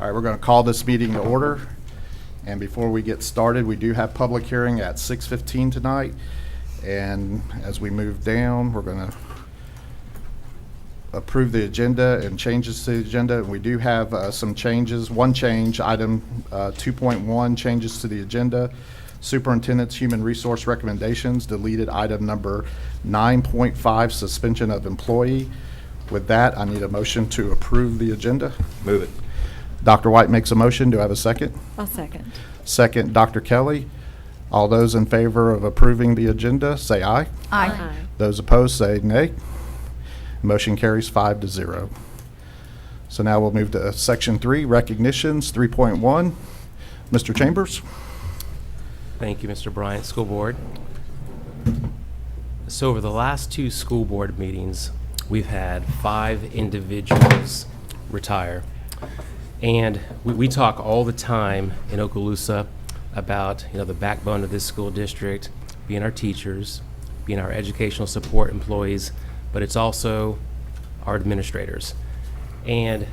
All right, we're going to call this meeting to order. And before we get started, we do have public hearing at 6:15 tonight. And as we move down, we're going to approve the agenda and changes to the agenda. And we do have some changes. One change, item 2.1, changes to the agenda. Superintendent's Human Resource Recommendations, deleted item number 9.5, suspension of employee. With that, I need a motion to approve the agenda. Move it. Dr. White makes a motion. Do I have a second? I'll second. Second, Dr. Kelly. All those in favor of approving the agenda, say aye. Aye. Those opposed, say nay. Motion carries 5-0. So now we'll move to Section 3, recognitions, 3.1. Mr. Chambers? Thank you, Mr. Bryant, School Board. So over the last two school board meetings, we've had 5 individuals retire. And we talk all the time in Okaloosa about, the backbone of this school district being our teachers, being our educational support employees, but it's also our administrators. And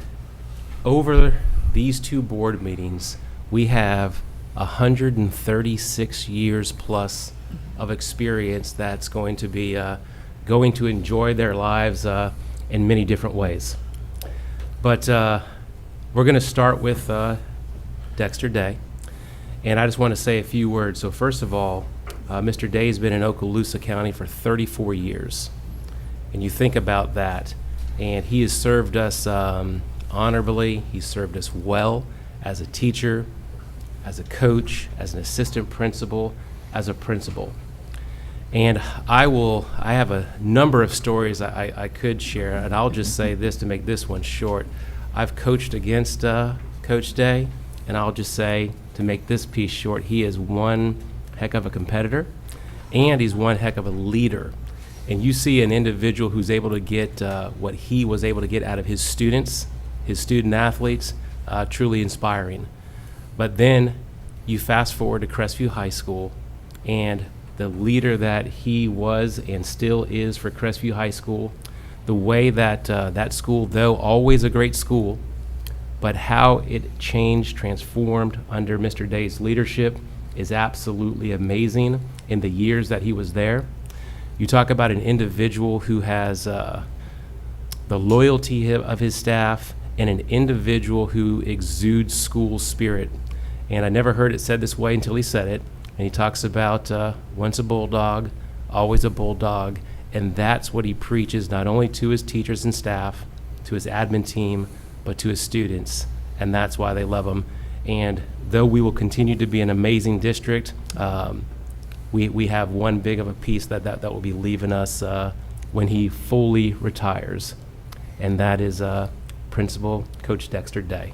over these two board meetings, we have 136 years plus of experience that's going to be going to enjoy their lives in many different ways. But we're going to start with Dexter Day, and I just want to say a few words. So first of all, Mr. Day has been in Okaloosa County for 34 years, and you think about that, and he has served us honorably. He's served us well as a teacher, as a coach, as an assistant principal, as a principal. And I have a number of stories I could share, and I'll just say this to make this one short. I've coached against Coach Day, and I'll just say, to make this piece short, he is one heck of a competitor, and he's one heck of a leader. And you see an individual who's able to get what he was able to get out of his students, his student athletes, truly inspiring. But then you fast forward to Crestview High School, and the leader that he was and still is for Crestview High School, the way that that school, though always a great school, but how it changed, transformed under Mr. Day's leadership is absolutely amazing in the years that he was there. You talk about an individual who has the loyalty of his staff and an individual who exudes school spirit. And I never heard it said this way until he said it. And he talks about once a bulldog, always a bulldog. And that's what he preaches, not only to his teachers and staff, to his admin team, but to his students. And that's why they love him. And though we will continue to be an amazing district, we have one big of a piece that will be leaving us when he fully retires. And that is Principal Coach Dexter Day.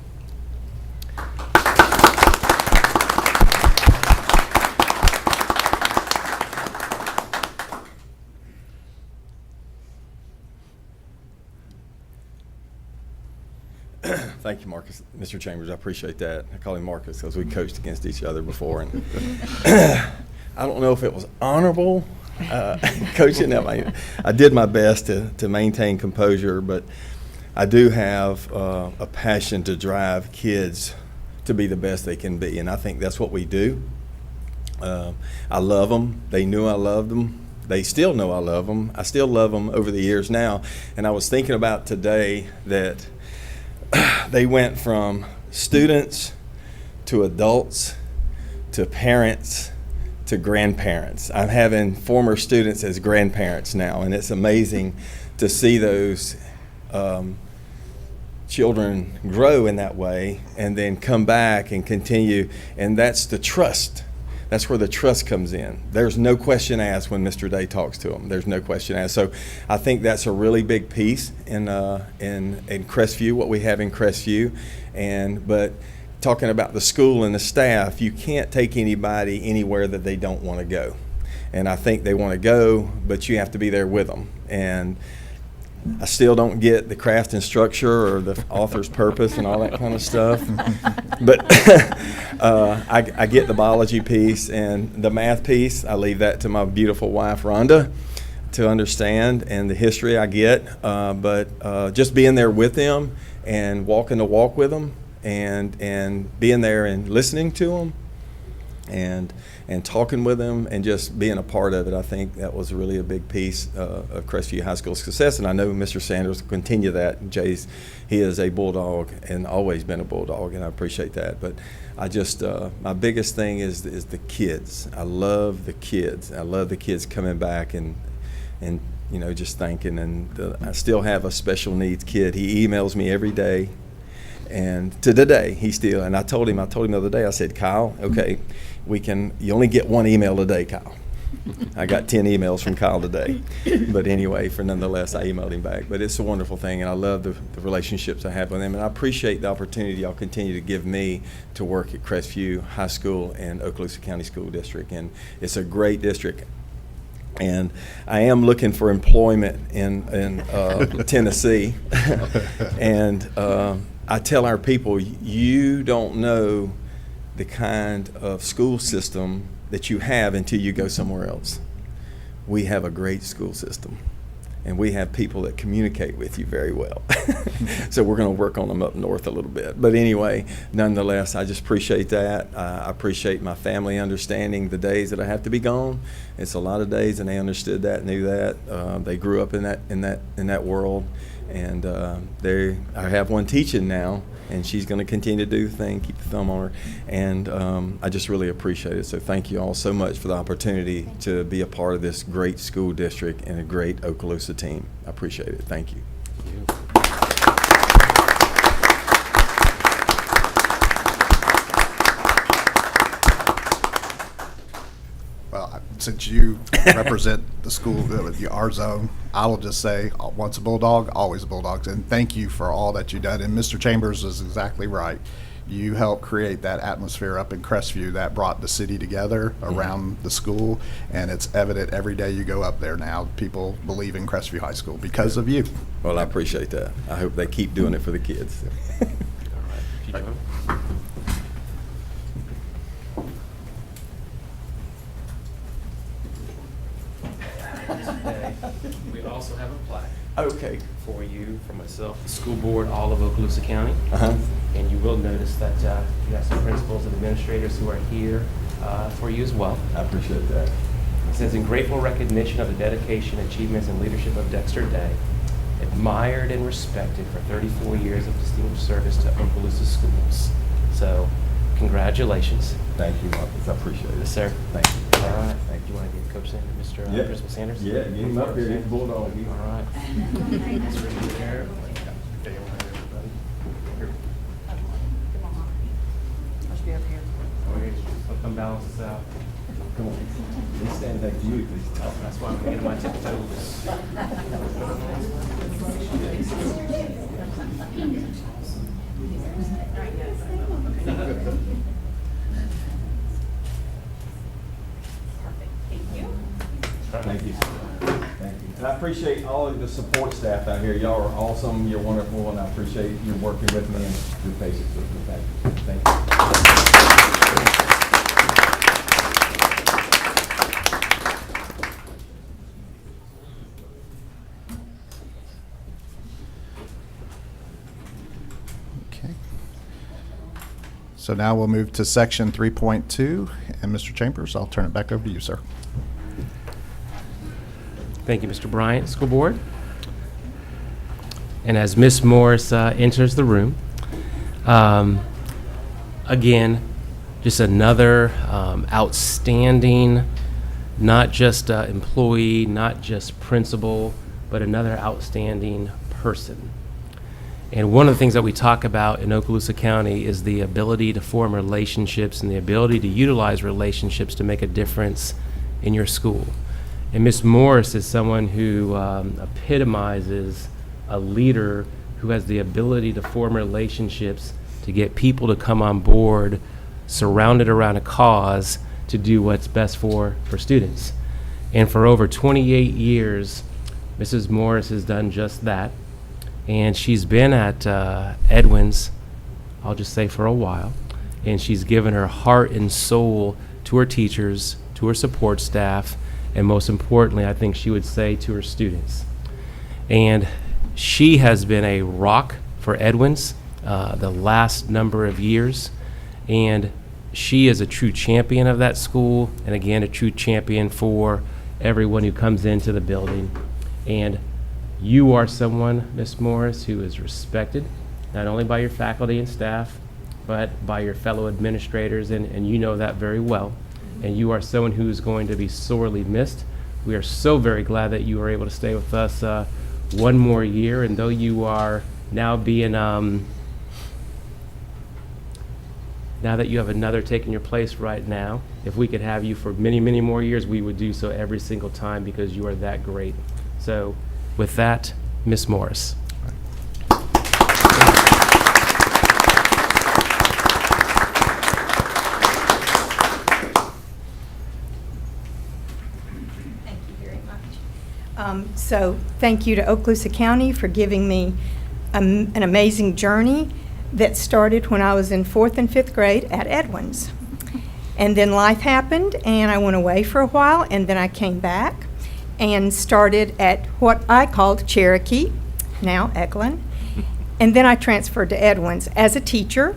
Thank you, Marcus. Mr. Chambers, I appreciate that. I call him Marcus because we coached against each other before. And I don't know if it was honorable coaching. I did my best to maintain composure, but I do have a passion to drive kids to be the best they can be, and I think that's what we do. I love them. They knew I loved them. They still know I love them. I still love them over the years now. And I was thinking about today that they went from students to adults to parents to grandparents. I'm having former students as grandparents now, and it's amazing to see those children grow in that way and then come back and continue. And that's the trust. That's where the trust comes in. There's no question asked when Mr. Day talks to them. There's no question asked. So I think that's a really big piece in Crestview, what we have in Crestview. But talking about the school and the staff, you can't take anybody anywhere that they don't want to go. And I think they want to go, but you have to be there with them. And I still don't get the craft and structure or the author's purpose and all that kind of stuff. But I get the biology piece and the math piece. I leave that to my beautiful wife, Rhonda, to understand, and the history I get. But just being there with them and walking the walk with them, and being there and listening to them and talking with them and just being a part of it. I think that was really a big piece of Crestview High School's success, and I know Mr. Sanders will continue that. He is a Bulldog and always been a Bulldog, and I appreciate that. But I just, my biggest thing is the kids. I love the kids. I love the kids coming back and you know, just thanking. And I still have a special needs kid. He emails me every day. And to today, he still, and I told him the other day, I said, Kyle, okay, you only get one email a day, Kyle. I got 10 emails from Kyle today. But anyway, nonetheless, I emailed him back. But it's a wonderful thing, and I love the relationships I have with him. And I appreciate the opportunity y'all continue to give me to work at Crestview High School and Okaloosa County School District. And it's a great district. And I am looking for employment in Tennessee. And I tell our people, you don't know the kind of school system that you have until you go somewhere else. We have a great school system, and we have people that communicate with you very well. So we're going to work on them up north a little bit. But anyway, nonetheless, I just appreciate that. I appreciate my family understanding the days that I have to be gone. It's a lot of days, and they understood that, knew that. They grew up in that world. And I have one teaching now, and she's going to continue to do the thing, keep the thumb on her. And I just really appreciate it. So thank you all so much for the opportunity to be a part of this great school district and a great Okaloosa team. I appreciate it. Thank you. Well, since you represent the school, our zone, I will just say, once a Bulldog, always a Bulldog. And thank you for all that you've done. And Mr. Chambers is exactly right. You helped create that atmosphere up in Crestview that brought the city together around the school. And it's evident every day you go up there now. People believe in Crestview High School because of you. Well, I appreciate that. I hope they keep doing it for the kids. All right. We also have a plaque Okay. for you, for myself, the school board, all of Okaloosa County. Uh-huh. And you will notice that you have some principals and administrators who are here for you as well. I appreciate that. It says, in grateful recognition of the dedication, achievements, and leadership of Dexter Day, admired and respected for 34 years of distinguished service to Okaloosa schools. So, congratulations. Thank you, Marcus. I appreciate it. Yes, sir. Thank you. All right. Do you want to give Coach Sanders, Mr. Principal Sanders? Yeah, get him up here. He's a Bulldog. All right. That's right there. Must be up here. Come balance us out. Come on. He's standing next to you. He's tough. That's why I'm getting my tiptoes. Thank you. Thank you. And I appreciate all of the support staff out here. Y'all are awesome. You're wonderful, and I appreciate you working with me and your patience with me. Thank you. Okay. So now we'll move to section 3.2. And Mr. Chambers, I'll turn it back over to you, sir. Thank you, Mr. Bryant, School Board. And as Ms. Morris enters the room, again, just another outstanding, not just employee, not just principal, but another outstanding person. And one of the things that we talk about in Okaloosa County is the ability to form relationships and the ability to utilize relationships to make a difference in your school. And Ms. Morris is someone who epitomizes a leader who has the ability to form relationships, to get people to come on board, surrounded around a cause to do what's best for students. And for over 28 years, Mrs. Morris has done just that. And she's been at Edwin's, I'll just say, for a while. And she's given her heart and soul to her teachers, to her support staff, and most importantly, I think she would say, to her students. And she has been a rock for Edwin's the last number of years. And she is a true champion of that school, and again, a true champion for everyone who comes into the building. And you are someone, Ms. Morris, who is respected, not only by your faculty and staff, but by your fellow administrators, and you know that very well. And you are someone who is going to be sorely missed. We are so very glad that you were able to stay with us one more year, and though you are now being, now that you have another taking your place right now, if we could have you for many, many more years, we would do so every single time because you are that great. So with that, Ms. Morris. Thank you very much. So thank you to Okaloosa County for giving me an amazing journey that started when I was in 4th and 5th grade at Edwins. And then life happened, and I went away for a while, and then I came back and started at what I called Cherokee, now Eklund. And then I transferred to Edwins as a teacher.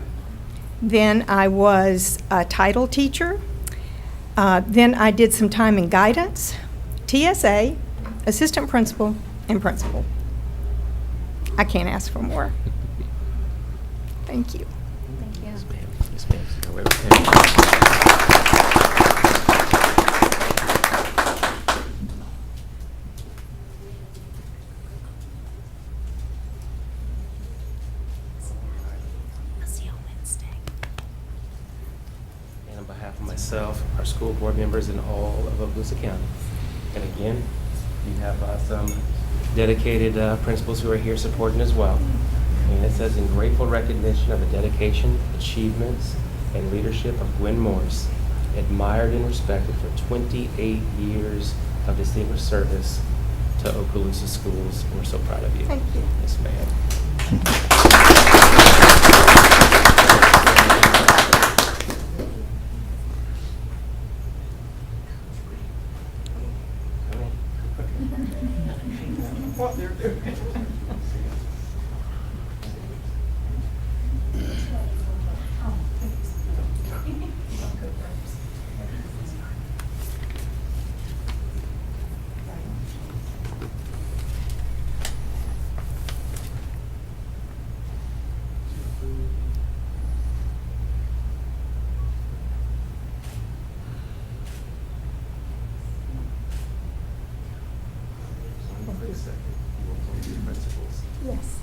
Then I was a title teacher. Then I did some time in guidance, TSA, assistant principal, and principal. I can't ask for more. Thank you. Thank you. Yes, ma'am. Yes, ma'am. Go right ahead. And on behalf of myself, our school board members, and all of Okaloosa County. And again, you have some dedicated principals who are here supporting as well. And it says, in grateful recognition of the dedication, achievements, and leadership of Gwen Morris, admired and respected for 28 years of distinguished service to Okaloosa schools. We're so proud of you. Thank you. Yes, ma'am. Yes.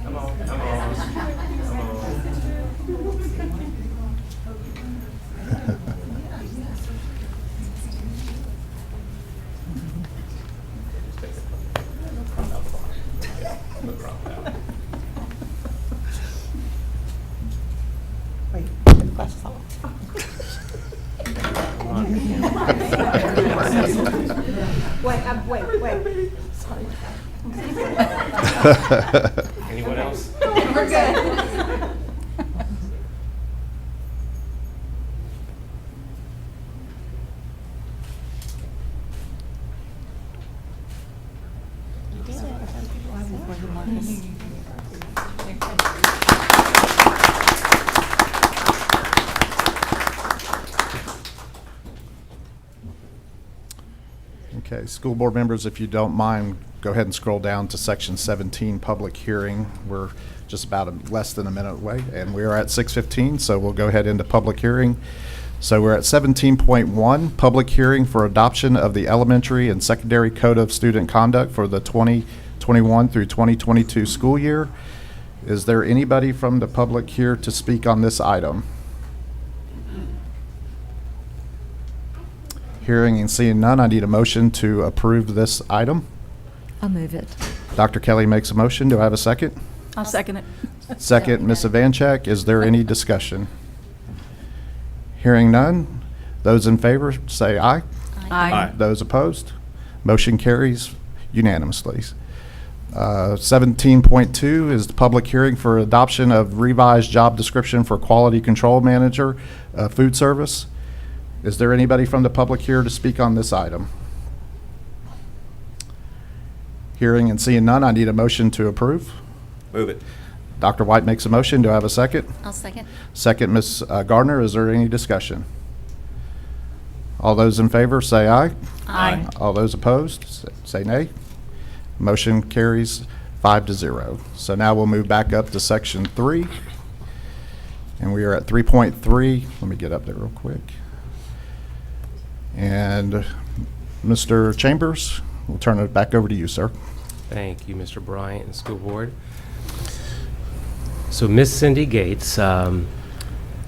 Come on, come on, come on. Wait, put the glasses on. Wait. Sorry. Anyone else? We're good. You did it. Okay, school board members, if you don't mind, go ahead and scroll down to section 17, public hearing. We're just about less than a minute away, and we are at 6:15, so we'll go ahead into public hearing. So we're at 17.1, public hearing for adoption of the elementary and secondary code of student conduct for the 2021 through 2022 school year. Is there anybody from the public here to speak on this item? Hearing and seeing none, I need a motion to approve this item. I'll move it. Dr. Kelly makes a motion. Do I have a second? I'll second it. Second, Ms. Evanchek. Is there any discussion? Hearing none, those in favor say aye. Aye. Those opposed? Motion carries unanimously. 17.2 is the public hearing for adoption of revised job description for quality control manager, food service. Is there anybody from the public here to speak on this item? Hearing and seeing none, I need a motion to approve. Move it. Dr. White makes a motion. Do I have a second? I'll second. Second, Ms. Gardner. Is there any discussion? All those in favor, say aye. Aye. All those opposed, say nay. Motion carries 5-0. So now we'll move back up to section 3. And we are at 3.3. Let me get up there real quick. And Mr. Chambers, we'll turn it back over to you, sir. Thank you, Mr. Bryant and School Board. So Miss Cindy Gates, so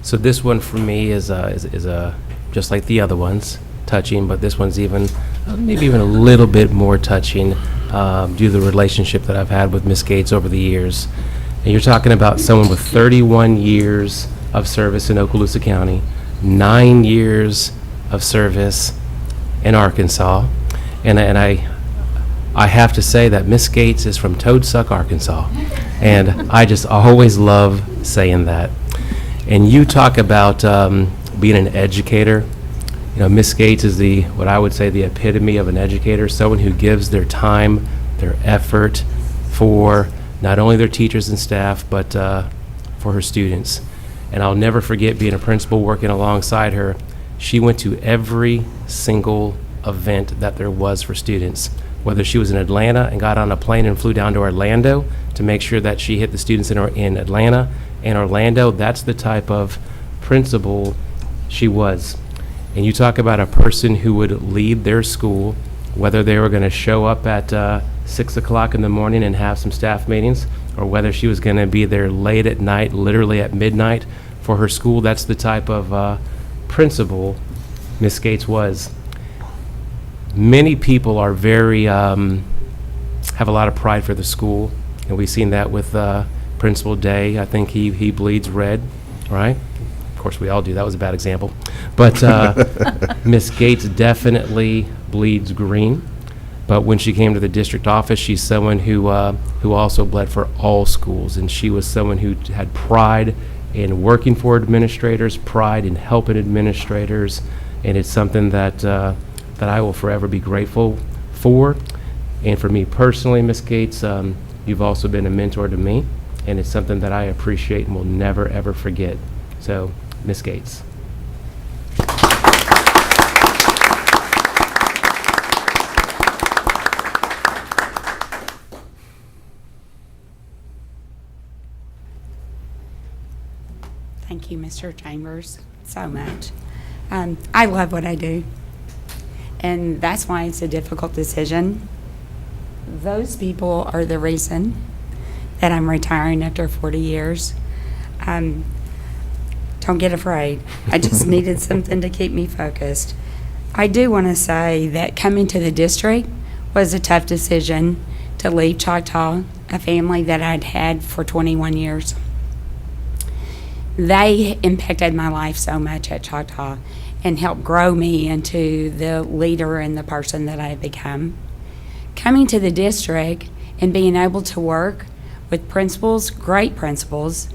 this one for me is just like the other ones, touching, but this one's even, maybe even a little bit more touching due to the relationship that I've had with Miss Gates over the years. And you're talking about someone with 31 years of service in Okaloosa County, 9 years of service in Arkansas, and I have to say that Miss Gates is from Toadsuck, Arkansas, and I just always love saying that. And you talk about being an educator. You know, Miss Gates is what I would say the epitome of an educator, someone who gives their time, their effort for not only their teachers and staff, but for her students. And I'll never forget being a principal working alongside her. She went to every single event that there was for students, whether she was in Atlanta and got on a plane and flew down to Orlando to make sure that she hit the students in Atlanta and Orlando. That's the type of principal she was. And you talk about a person who would lead their school, whether they were going to show up at 6 o'clock in the morning and have some staff meetings, or whether she was going to be there late at night, literally at midnight for her school. That's the type of principal Miss Gates was. Many people are very, have a lot of pride for the school, and we've seen that with Principal Day. I think he bleeds red, right? Of course, we all do. That was a bad example. But Miss Gates definitely bleeds green. But when she came to the district office, she's someone who also bled for all schools, and she was someone who had pride in working for administrators, pride in helping administrators, and it's something that I will forever be grateful for. And for me personally, Miss Gates, you've also been a mentor to me, and it's something that I appreciate and will never, ever forget. So, Miss Gates. Thank you, Mr. Chambers, so much. I love what I do, and that's why it's a difficult decision. Those people are the reason that I'm retiring after 40 years. Don't get afraid. I just needed something to keep me focused. I do want to say that coming to the district was a tough decision to leave Choctaw, a family that I'd had for 21 years. They impacted my life so much at Choctaw and helped grow me into the leader and the person that I've become. Coming to the district and being able to work with principals, great principals,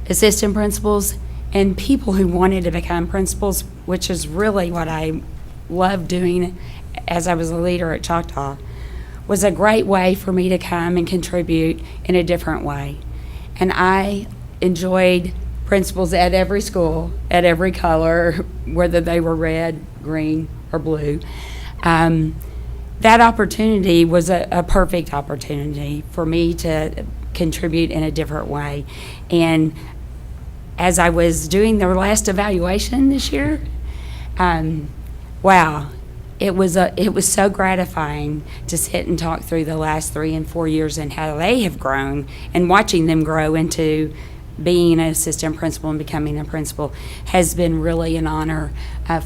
assistant principals, and people who wanted to become principals, which is really what I loved doing as I was a leader at Choctaw, was a great way for me to come and contribute in a different way. And I enjoyed principals at every school, at every color, whether they were red, green, or blue. That opportunity was a perfect opportunity for me to contribute in a different way. And as I was doing the last evaluation this year, wow, it was so gratifying to sit and talk through the last 3 and 4 years and how they have grown, and watching them grow into being an assistant principal and becoming a principal has been really an honor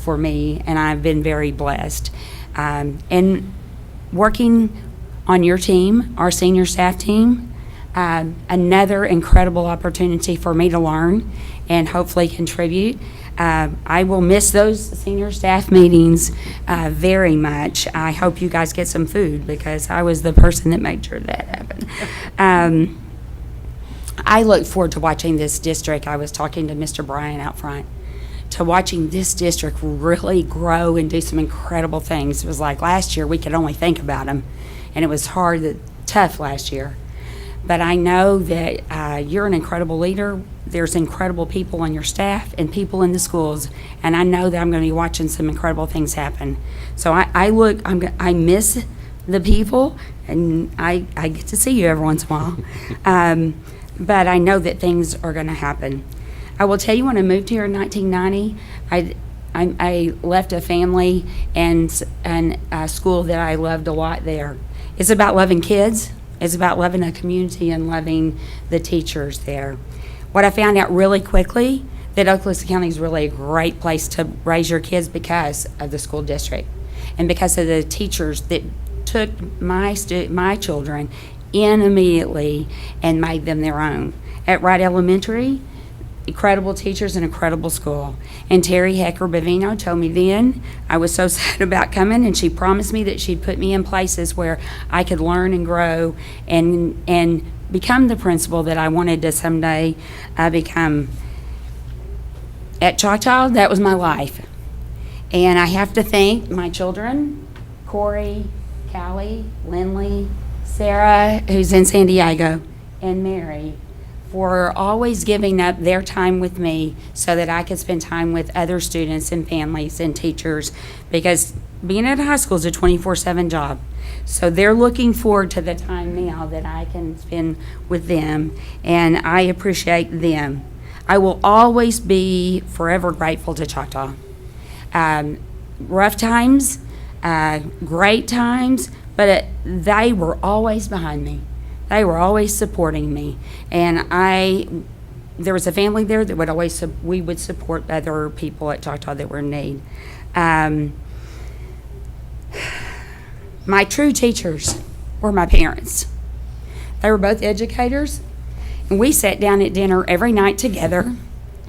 for me, and I've been very blessed. And working on your team, our senior staff team, another incredible opportunity for me to learn and hopefully contribute. I will miss those senior staff meetings very much. I hope you guys get some food, because I was the person that made sure that happened. I look forward to watching this district. I was talking to Mr. Bryan out front, to watching this district really grow and do some incredible things. It was like last year we could only think about them, and it was hard tough last year. But I know that you're an incredible leader. There's incredible people on your staff and people in the schools, and I know that I'm going to be watching some incredible things happen. So I miss the people, and I get to see you every once in a while. But I know that things are going to happen. I will tell you, when I moved here in 1990, I left a family and a school that I loved a lot there. It's about loving kids. It's about loving a community and loving the teachers there. What I found out really quickly, that Okaloosa County is really a great place to raise your kids because of the school district and because of the teachers that took my children in immediately and made them their own. At Wright Elementary, incredible teachers and incredible school. And Terry Hecker Bavino told me then, I was so sad about coming, and she promised me that she'd put me in places where I could learn and grow and become the principal that I wanted to someday become. At Choctaw, that was my life. And I have to thank my children, Corey, Callie, Lindley, Sarah, who's in San Diego, and Mary, for always giving up their time with me so that I could spend time with other students and families and teachers, because being at a high school is a 24/7 job. So they're looking forward to the time now that I can spend with them, and I appreciate them. I will always be forever grateful to Choctaw. Rough times, great times, but they were always behind me. They were always supporting me, and there was a family there that would always we would support other people at Choctaw that were in need. My true teachers were my parents. They were both educators, and we sat down at dinner every night together,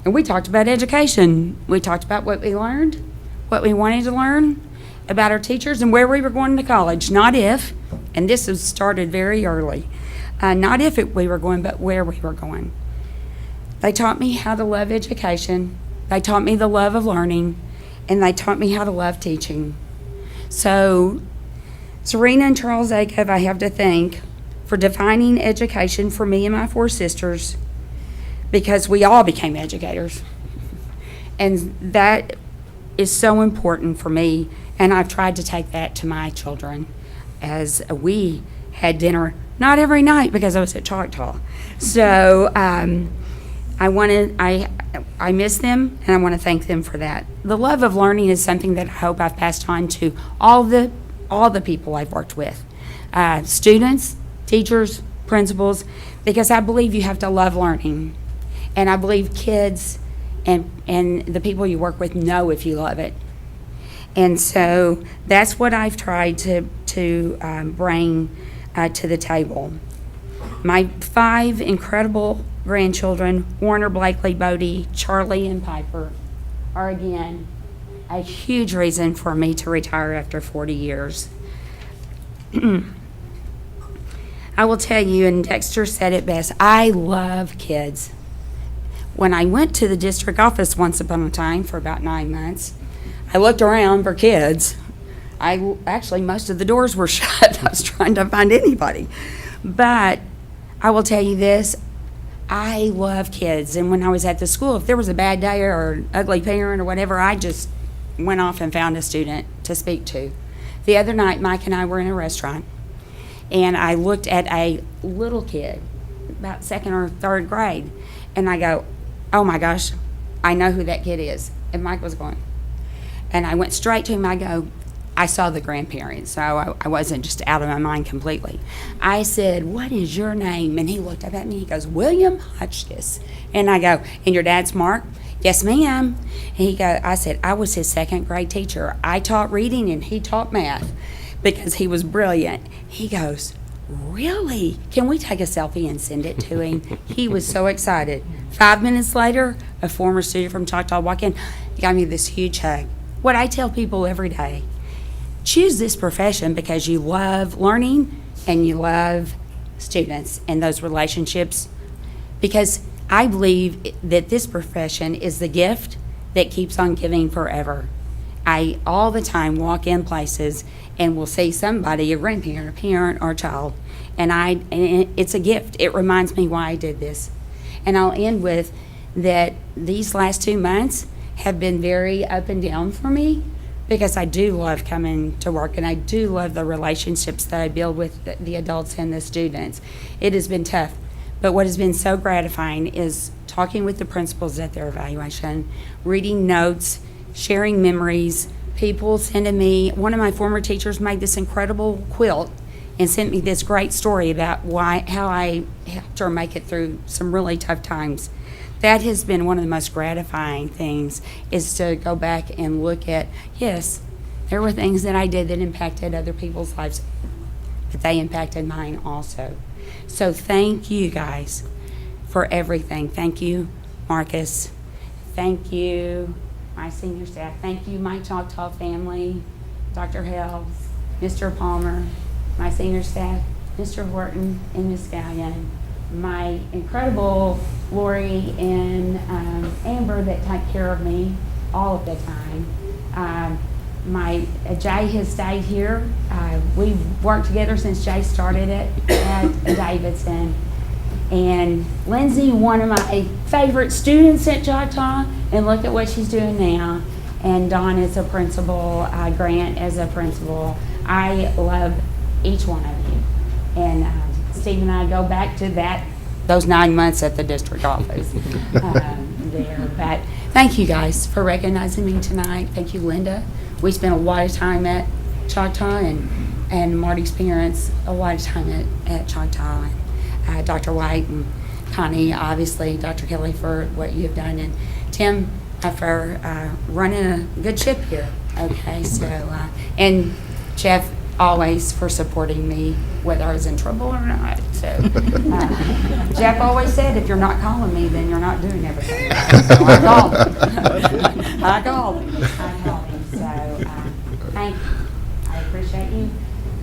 and we talked about education. We talked about what we learned, what we wanted to learn about our teachers, and where we were going to college. Not if, and this was started very early. Not if we were going, but where we were going. They taught me how to love education. They taught me the love of learning, and they taught me how to love teaching. So, Serena and Charles Acuff, I have to thank for defining education for me and my four sisters, because we all became educators. And that is so important for me, and I've tried to take that to my children as we had dinner. Not every night, because I was at Choctaw. So I miss them, and I want to thank them for that. The love of learning is something that I hope I've passed on to all the people I've worked with, students, teachers, principals, because I believe you have to love learning, and I believe kids and the people you work with know if you love it. And so that's what I've tried to bring to the table. My 5 incredible grandchildren, Warner, Blakely, Bodie, Charlie, and Piper, are again a huge reason for me to retire after 40 years. I will tell you, and Dexter said it best, I love kids. When I went to the district office once upon a time for about 9 months, I looked around for kids. Actually, most of the doors were shut. I was trying to find anybody. But I will tell you this, I love kids. And when I was at the school, if there was a bad day or an ugly parent or whatever, I just went off and found a student to speak to. The other night, Mike and I were in a restaurant, and I looked at a little kid, about 2nd or 3rd grade, and I go, oh my gosh, I know who that kid is. And Mike was going. And I went straight to him. I go, I saw the grandparents, so I wasn't just out of my mind completely. I said, what is your name? And he looked up at me. He goes, William Hotchkiss. And I go, and your dad's Mark? Yes, ma'am. And I said, I was his 2nd grade teacher. I taught reading and he taught math because he was brilliant. He goes, really? Can we take a selfie and send it to him? He was so excited. 5 minutes later, a former student from Choctaw walked in, gave me this huge hug. What I tell people every day, choose this profession because you love learning and you love students and those relationships, because I believe that this profession is the gift that keeps on giving forever. I all the time walk in places and will see somebody, a grandparent, a parent, or a child, it's a gift. It reminds me why I did this. And I'll end with that these last 2 months have been very up and down for me, because I do love coming to work, and I do love the relationships that I build with the adults and the students. It has been tough, but what has been so gratifying is talking with the principals at their evaluation, reading notes, sharing memories, people sending me. One of my former teachers made this incredible quilt and sent me this great story about how I helped her make it through some really tough times. That has been one of the most gratifying things, is to go back and look at, yes, there were things that I did that impacted other people's lives, but they impacted mine also. So thank you guys for everything. Thank you, Marcus. Thank you, my senior staff. Thank you, my Choctaw family, Dr. Helms, Mr. Palmer, my senior staff, Mr. Horton and Ms. Gallion, my incredible Lori and Amber that take care of me all of the time. My Jay has stayed here. We've worked together since Jay started it at Davidson. And Lindsay, one of my favorite students at Choctaw, and look at what she's doing now. And Dawn is a principal, Grant is a principal. I love each one of you. And Steve and I go back to those 9 months at the district office there. But thank you guys for recognizing me tonight. Thank you, Linda. We spent a lot of time at Choctaw, and Marty's parents a lot of time at Choctaw. And Dr. White and Connie, obviously, Dr. Kelly for what you have done, and Tim for running a good ship here. Okay, so, and Jeff always for supporting me, whether I was in trouble or not. So Jeff always said, if you're not calling me, then you're not doing everything. So I called him. I called him. So thank you. I appreciate you.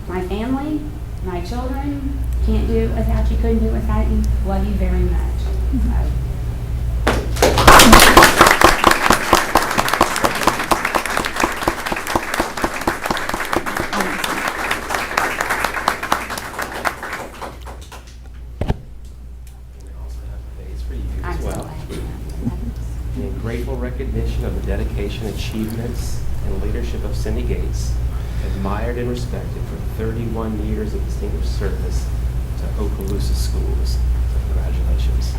My family, my children, can't do without you, couldn't do without you. Love you very much. In grateful recognition of the dedication, achievements, and leadership of Cindy Gates, admired and respected for 31 years of distinguished service to Okaloosa Schools. So congratulations.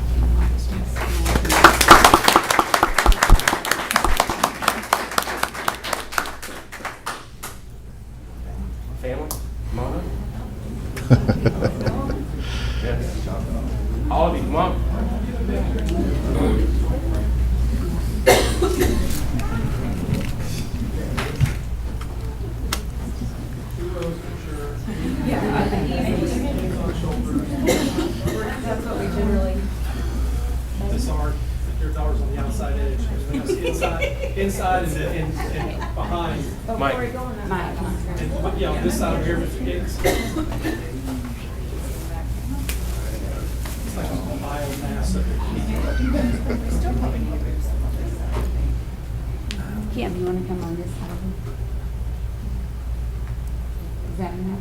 Family, come on up. Yes. All of you, come on. Your daughter's on the outside edge, and then inside and behind. Mike. And, yeah, on this side over here with the gigs. It's like a biomass of Kim, you want to come on this side? Is that enough?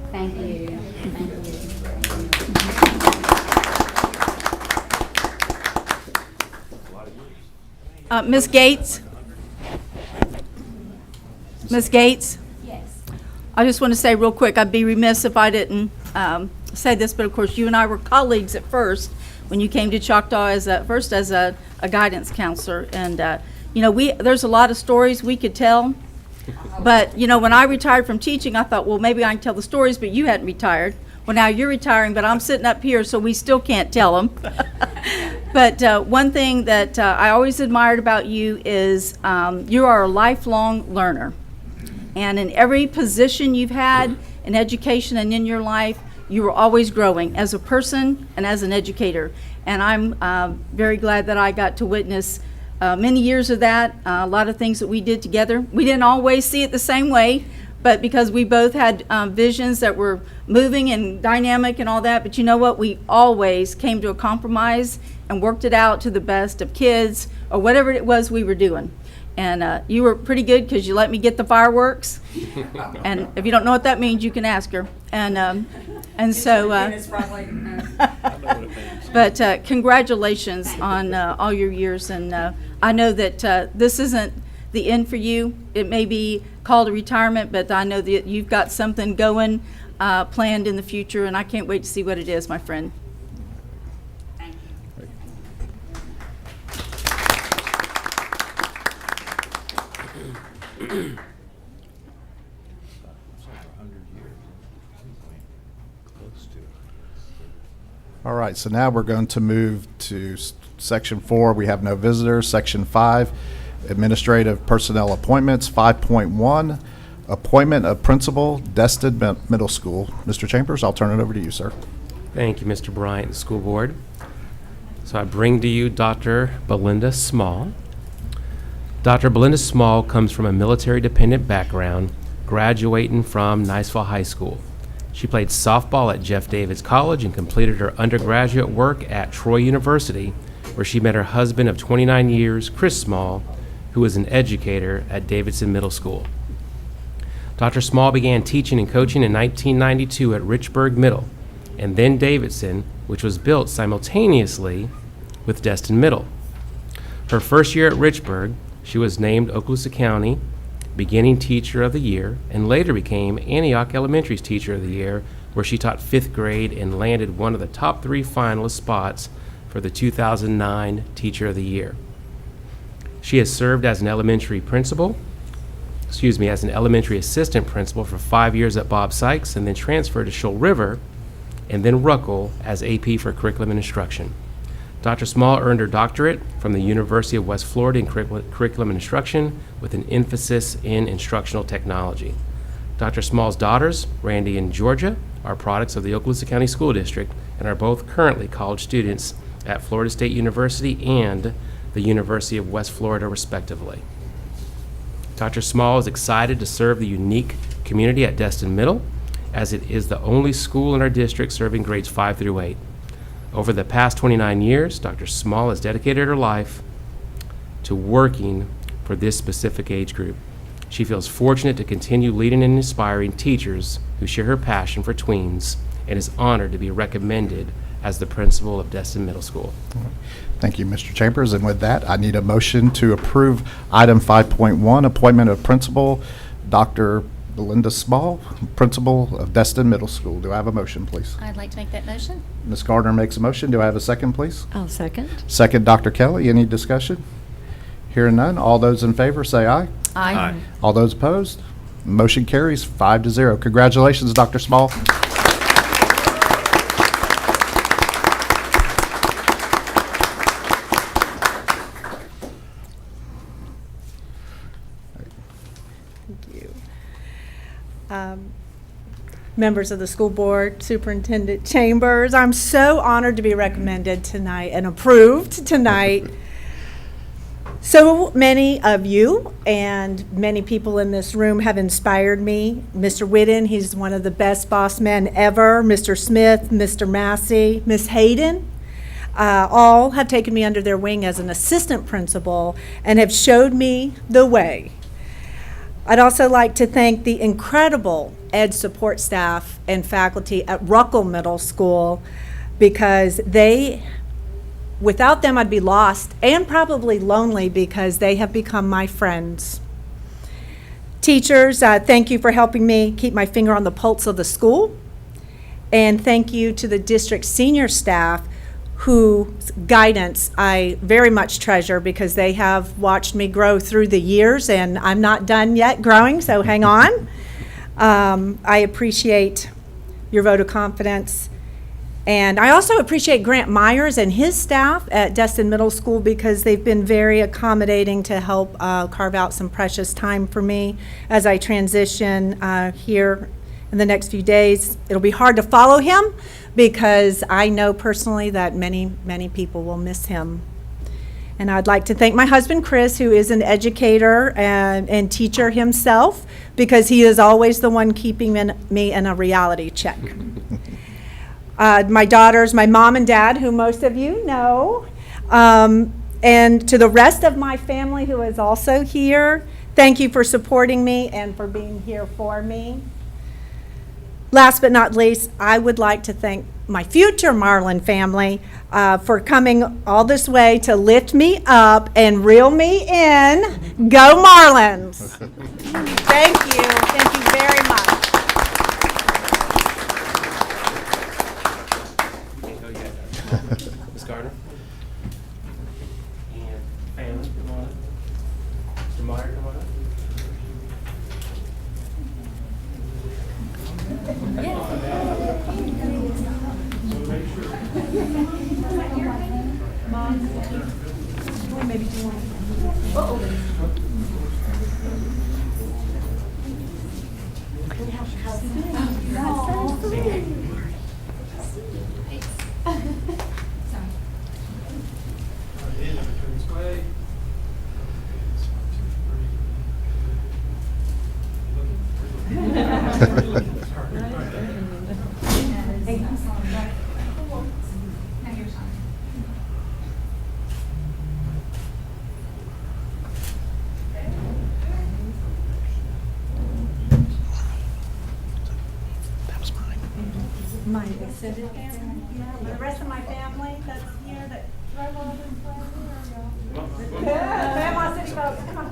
Thank you. Thank you. Ms. Gates? Ms. Gates? Yes. I just want to say real quick, I'd be remiss if I didn't say this, but of course, you and I were colleagues at first when you came to Choctaw as a guidance counselor. And, there's a lot of stories we could tell. But, when I retired from teaching, I thought, well, maybe I can tell the stories, but you hadn't retired. Well, now you're retiring, but I'm sitting up here, so we still can't tell them. But one thing that I always admired about you is you are a lifelong learner. And in every position you've had in education and in your life, you were always growing as a person and as an educator. And I'm very glad that I got to witness many years of that, a lot of things that we did together. We didn't always see it the same way, but because we both had visions that were moving and dynamic and all that, but you know what? We always came to a compromise and worked it out to the best of kids or whatever it was we were doing. And you were pretty good because you let me get the fireworks. And if you don't know what that means, you can ask her. And so, but congratulations on all your years. And I know that this isn't the end for you. It may be called a retirement, but I know that you've got something going planned in the future, and I can't wait to see what it is, my friend. All right, so now we're going to move to Section 4. We have no visitors. Section 5, Administrative Personnel Appointments. 5.1, Appointment of Principal, Destin Middle School. Mr. Chambers, I'll turn it over to you, sir. Thank you, Mr. Bryant, School Board. So I bring to you Dr. Belinda Small. Dr. Belinda Small comes from a military-dependent background, graduating from Niceville High School. She played softball at Jeff Davis College and completed her undergraduate work at Troy University, where she met her husband of 29 years, Chris Small, who was an educator at Davidson Middle School. Dr. Small began teaching and coaching in 1992 at Richburg Middle, and then Davidson, which was built simultaneously with Destin Middle. Her first year at Richburg, she was named Okaloosa County Beginning Teacher of the Year, and later became Antioch Elementary's Teacher of the Year, where she taught 5th grade and landed one of the top 3 finalist spots for the 2009 Teacher of the Year. She has served as an elementary assistant principal for 5 years at Bob Sykes, and then transferred to Shoal River, and then Ruckle as AP for Curriculum and Instruction. Dr. Small earned her doctorate from the University of West Florida in Curriculum and Instruction with an emphasis in instructional technology. Dr. Small's daughters, Randy and Georgia, are products of the Okaloosa County School District and are both currently college students at Florida State University and the University of West Florida, respectively. Dr. Small is excited to serve the unique community at Destin Middle, as it is the only school in our district serving grades 5 through 8. Over the past 29 years, Dr. Small has dedicated her life to working for this specific age group. She feels fortunate to continue leading and inspiring teachers who share her passion for tweens, and is honored to be recommended as the principal of Destin Middle School. Thank you, Mr. Chambers. And with that, I need a motion to approve item 5.1, Appointment of Principal, Dr. Belinda Small, Principal of Destin Middle School. Do I have a motion, please? I'd like to make that motion. Ms. Gardner makes a motion. Do I have a second, please? I'll second. Second, Dr. Kelly. Any discussion? Hearing none. All those in favor say aye. Aye. All those opposed? Motion carries 5-0. Congratulations, Dr. Small. Members of the school board, Superintendent Chambers, I'm so honored to be recommended tonight and approved tonight. So many of you and many people in this room have inspired me. Mr. Whitten, he's one of the best boss men ever. Mr. Smith, Mr. Massey, Miss Hayden, all have taken me under their wing as an assistant principal and have showed me the way. I'd also like to thank the incredible ed support staff and faculty at Ruckle Middle School, because without them I'd be lost and probably lonely, because they have become my friends. Teachers, thank you for helping me keep my finger on the pulse of the school. And thank you to the district senior staff, whose guidance I very much treasure, because they have watched me grow through the years, and I'm not done yet growing, so hang on. I appreciate your vote of confidence. And I also appreciate Grant Myers and his staff at Destin Middle School, because they've been very accommodating to help carve out some precious time for me as I transition here in the next few days. It'll be hard to follow him, because I know personally that many, many people will miss him. And I'd like to thank my husband, Chris, who is an educator and teacher himself, because he is always the one keeping me in a reality check. My daughters, my mom and dad, who most of you know, and to the rest of my family who is also here, thank you for supporting me and for being here for me. Last but not least, I would like to thank my future Marlin family for coming all this way to lift me up and reel me in. Go Marlins! Thank you. Thank you very much. Ms. Gardner? And family, come on up. Mr. Meyer, come on up. My extended family, the rest of my family that's here that travel over and play. Grandma City folks, come on.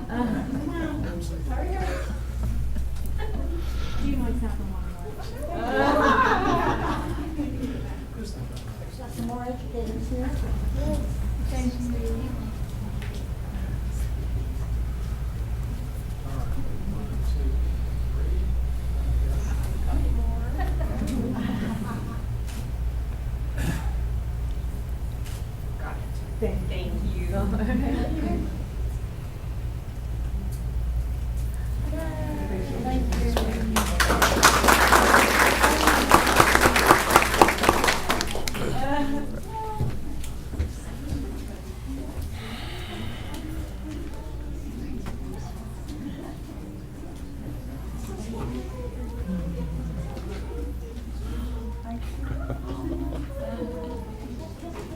Hurry, hurry. Do you know exactly what some more educators here. Thank you. Thank you.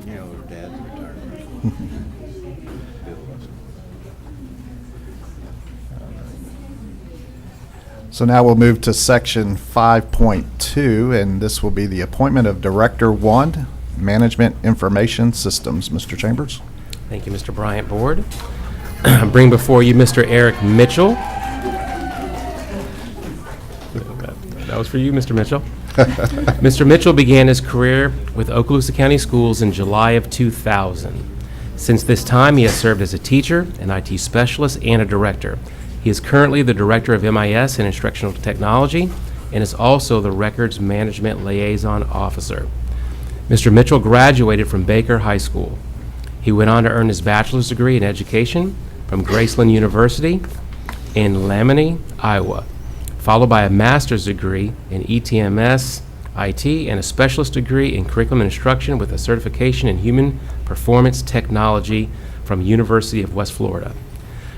You know, her dad's retired. So now we'll move to section 5.2, and this will be the appointment of Director 1, Management Information Systems. Mr. Chambers? Thank you, Mr. Bryant Board. Bring before you Mr. Eric Mitchell. That was for you, Mr. Mitchell. Mr. Mitchell began his career with Okaloosa County Schools in July of 2000. Since this time, he has served as a teacher, an IT specialist, and a director. He is currently the Director of MIS and Instructional Technology and is also the Records Management Liaison Officer. Mr. Mitchell graduated from Baker High School. He went on to earn his bachelor's degree in education from Graceland University in Lamini, Iowa, followed by a master's degree in ETMS, IT, and a specialist degree in curriculum instruction with a certification in human performance technology from University of West Florida.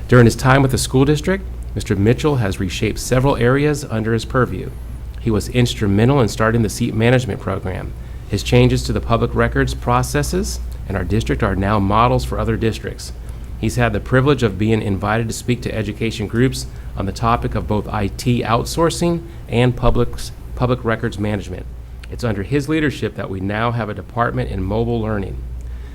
During his time with the school district, Mr. Mitchell has reshaped several areas under his purview. He was instrumental in starting the seat management program. His changes to the public records processes in our district are now models for other districts. He's had the privilege of being invited to speak to education groups on the topic of both IT outsourcing and public records management. It's under his leadership that we now have a department in mobile learning.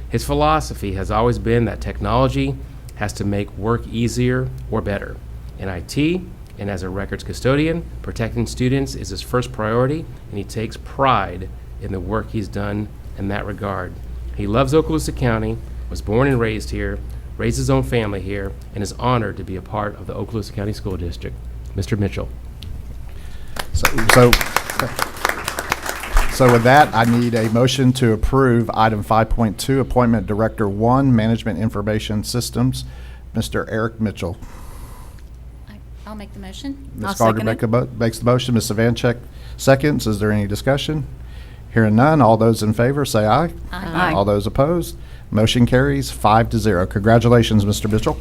His philosophy has always been that technology has to make work easier or better. In IT, and as a records custodian, protecting students is his first priority, and he takes pride in the work he's done in that regard. He loves Okaloosa County, was born and raised here, raised his own family here, and is honored to be a part of the Okaloosa County School District. Mr. Mitchell. So with that, I need a motion to approve item 5.2, Appointment Director 1, Management Information Systems, Mr. Eric Mitchell. I'll make the motion. Ms. Gardner makes the motion. Ms. Savancheck seconds. Is there any discussion? Hearing none, all those in favor say aye. Aye. All those opposed, Motion carries 5-0. Congratulations, Mr. Mitchell.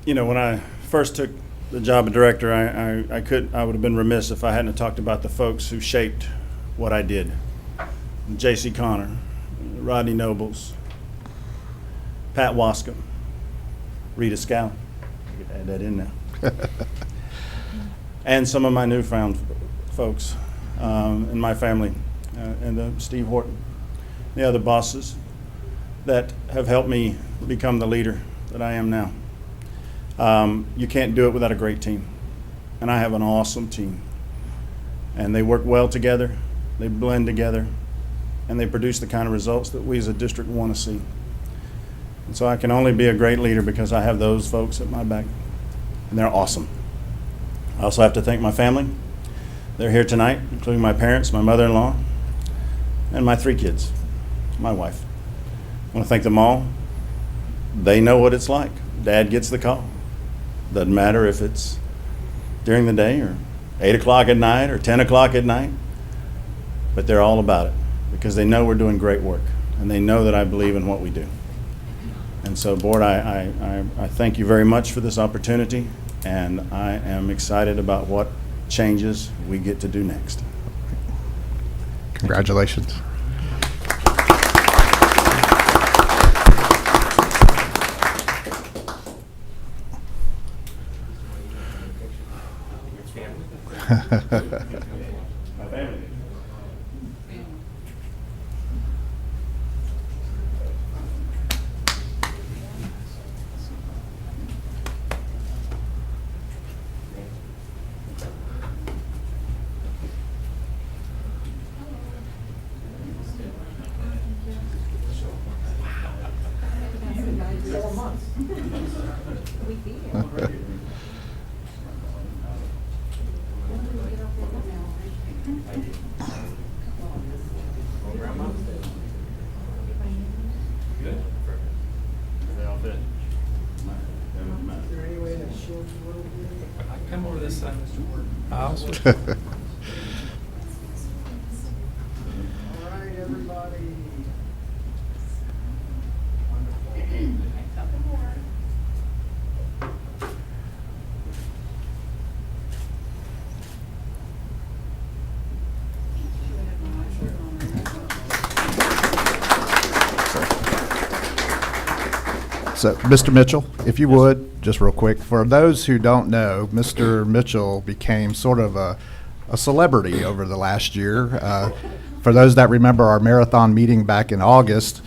You know, when I first took the job of director, I would have been remiss if I hadn't talked about the folks who shaped what I did. J.C. Connor, Rodney Nobles, Pat Wascom, Rita Scow. I could add that in now. And some of my newfound folks in my family, and Steve Horton, the other bosses that have helped me become the leader that I am now. You can't do it without a great team. And I have an awesome team. And they work well together, they blend together, and they produce the kind of results that we as a district want to see. And so I can only be a great leader because I have those folks at my back. And they're awesome. I also have to thank my family. They're here tonight, including my parents, my mother-in-law, and my 3 kids, my wife. I want to thank them all. They know what it's like. Dad gets the call. Doesn't matter if it's during the day or 8 o'clock at night or 10 o'clock at night, but they're all about it because they know we're doing great work and they know that I believe in what we do. And so, board, I thank you very much for this opportunity, and I am excited about what changes we get to do next. Congratulations. My family. Come over this side, Mr. Ward. I'll switch. All right, everybody. So, Mr. Mitchell, if you would, just real quick, for those who don't know, Mr. Mitchell became sort of a celebrity over the last year. For those that remember our marathon meeting back in August,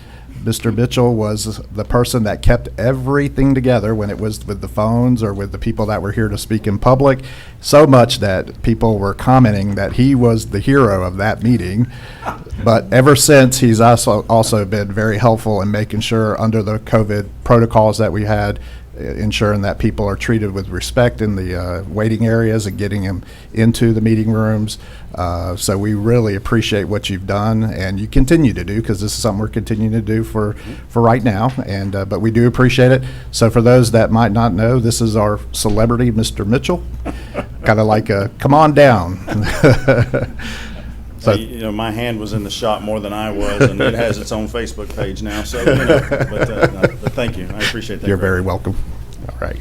Mr. Mitchell was the person that kept everything together when it was with the phones or with the people that were here to speak in public, so much that people were commenting that he was the hero of that meeting. But ever since, he's also been very helpful in making sure under the COVID protocols that we had, ensuring that people are treated with respect in the waiting areas and getting them into the meeting rooms. So we really appreciate what you've done, and you continue to do, because this is something we're continuing to do for right now. And but we do appreciate it. So for those that might not know, this is our celebrity, Mr. Mitchell. Kind of like a come on down. So, You know, my hand was in the shot more than I was, and it has its own Facebook page now. So, you know, but thank you. I appreciate that. you're very welcome. All right.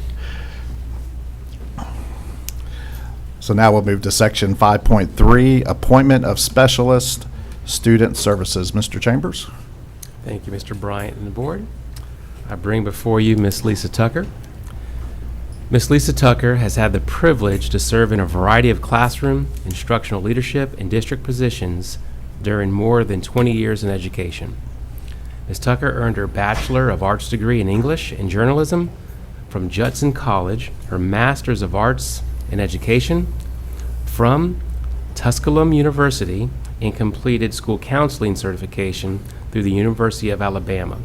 So now we'll move to section 5.3, appointment of specialist student services. Mr. Chambers? Thank you, Mr. Bryant and the board. I bring before you Miss Lisa Tucker. Miss Lisa Tucker has had the privilege to serve in a variety of classroom, instructional leadership, and district positions during more than 20 years in education. Ms. Tucker earned her Bachelor of Arts degree in English and Journalism from Judson College, her Master's of Arts in Education from Tusculum University, and completed school counseling certification through the University of Alabama.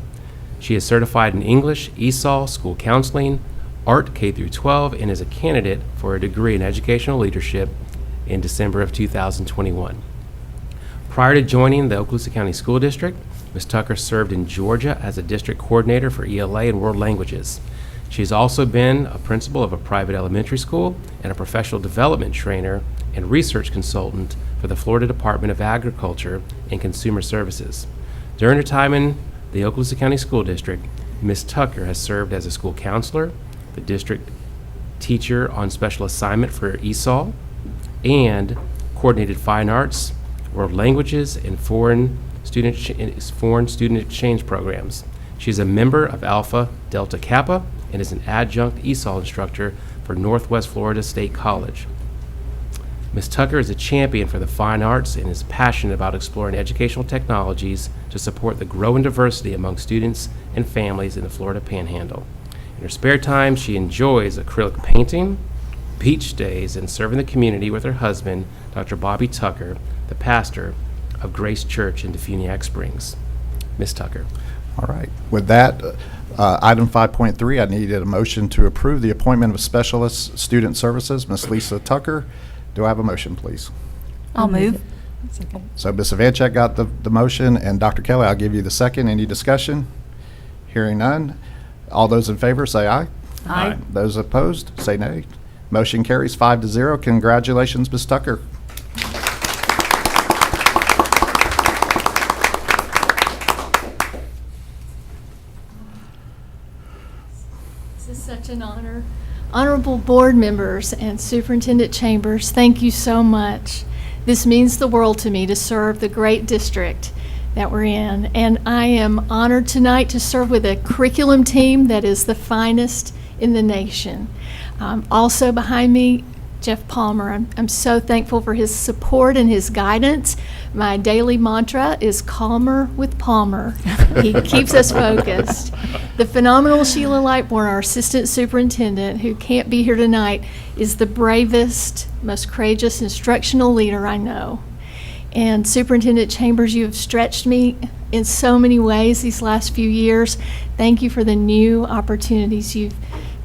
She is certified in English, ESOL, school counseling, Art K through 12, and is a candidate for a degree in educational leadership in December of 2021. Prior to joining the Okaloosa County School District, Ms. Tucker served in Georgia as a district coordinator for ELA and world languages. She's also been a principal of a private elementary school and a professional development trainer and research consultant for the Florida Department of Agriculture and Consumer Services. During her time in the Okaloosa County School District, Ms. Tucker has served as a school counselor, the district teacher on special assignment for ESOL, and coordinated fine arts, world languages, and foreign student exchange programs. She's a member of Alpha Delta Kappa and is an adjunct ESOL instructor for Northwest Florida State College. Ms. Tucker is a champion for the fine arts and is passionate about exploring educational technologies to support the growing diversity among students and families in the Florida Panhandle. In her spare time, she enjoys acrylic painting, beach days, and serving the community with her husband, Dr. Bobby Tucker, the pastor of Grace Church in Defuniak Springs. Ms. Tucker. All right. With that, item 5.3, I needed a motion to approve the appointment of Specialist Student Services, Ms. Lisa Tucker. Do I have a motion, please? I'll move. So Ms. Vancheck got the motion, and Dr. Kelly, I'll give you the second. Any discussion? Hearing none. All those in favor, say aye. Aye. Those opposed, say nay. Motion carries 5-0. Congratulations, Ms. Tucker. This is such an honor. Honorable board members and Superintendent Chambers, thank you so much. This means the world to me to serve the great district that we're in. And I am honored tonight to serve with a curriculum team that is the finest in the nation. Also behind me, Jeff Palmer. I'm so thankful for his support and his guidance. My daily mantra is calmer with Palmer. He keeps us focused. The phenomenal Sheila Lightborn, our assistant superintendent, who can't be here tonight, is the bravest, most courageous instructional leader I know. And Superintendent Chambers, you have stretched me in so many ways these last few years. Thank you for the new opportunities you've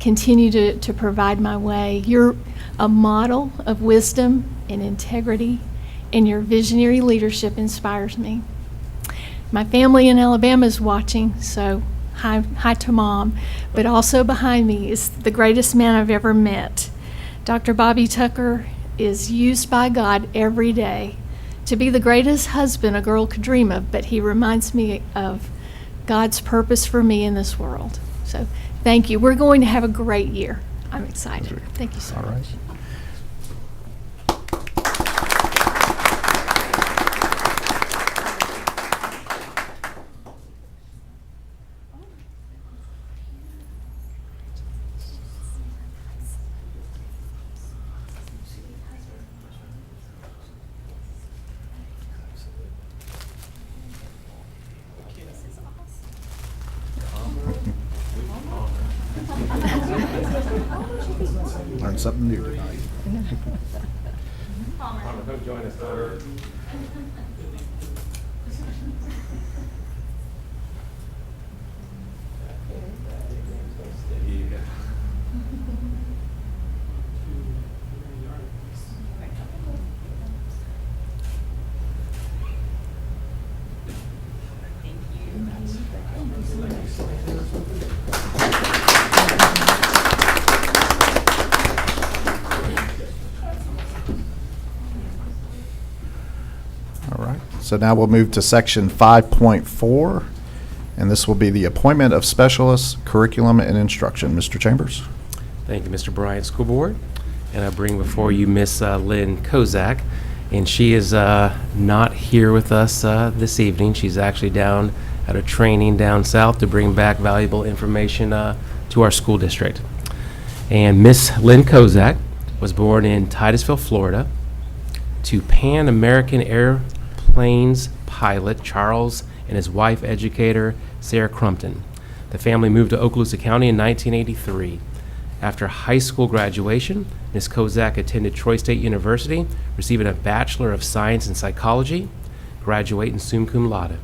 continued to provide my way. You're a model of wisdom and integrity, and your visionary leadership inspires me. My family in Alabama is watching, so hi to Mom. But also behind me is the greatest man I've ever met. Dr. Bobby Tucker is used by God every day to be the greatest husband a girl could dream of, but he reminds me of God's purpose for me in this world. So thank you. We're going to have a great year. I'm excited. Thank you so much. Learned something new tonight. Come join us, Palmer. All right. So now we'll move to section 5.4, and this will be the appointment of specialists, curriculum, and instruction. Mr. Chambers? Thank you, Mr. Bryant, School Board. And I bring before you Miss Lynn Kozak, and she is not here with us this evening. She's actually down at a training down south to bring back valuable information to our school district. And Miss Lynn Kozak was born in Titusville, Florida, to Pan American Airplanes pilot Charles and his wife, educator Sarah Crumpton. The family moved to Okaloosa County in 1983. After high school graduation, Ms. Kozak attended Troy State University, receiving a Bachelor of Science in Psychology, graduating summa cum laude.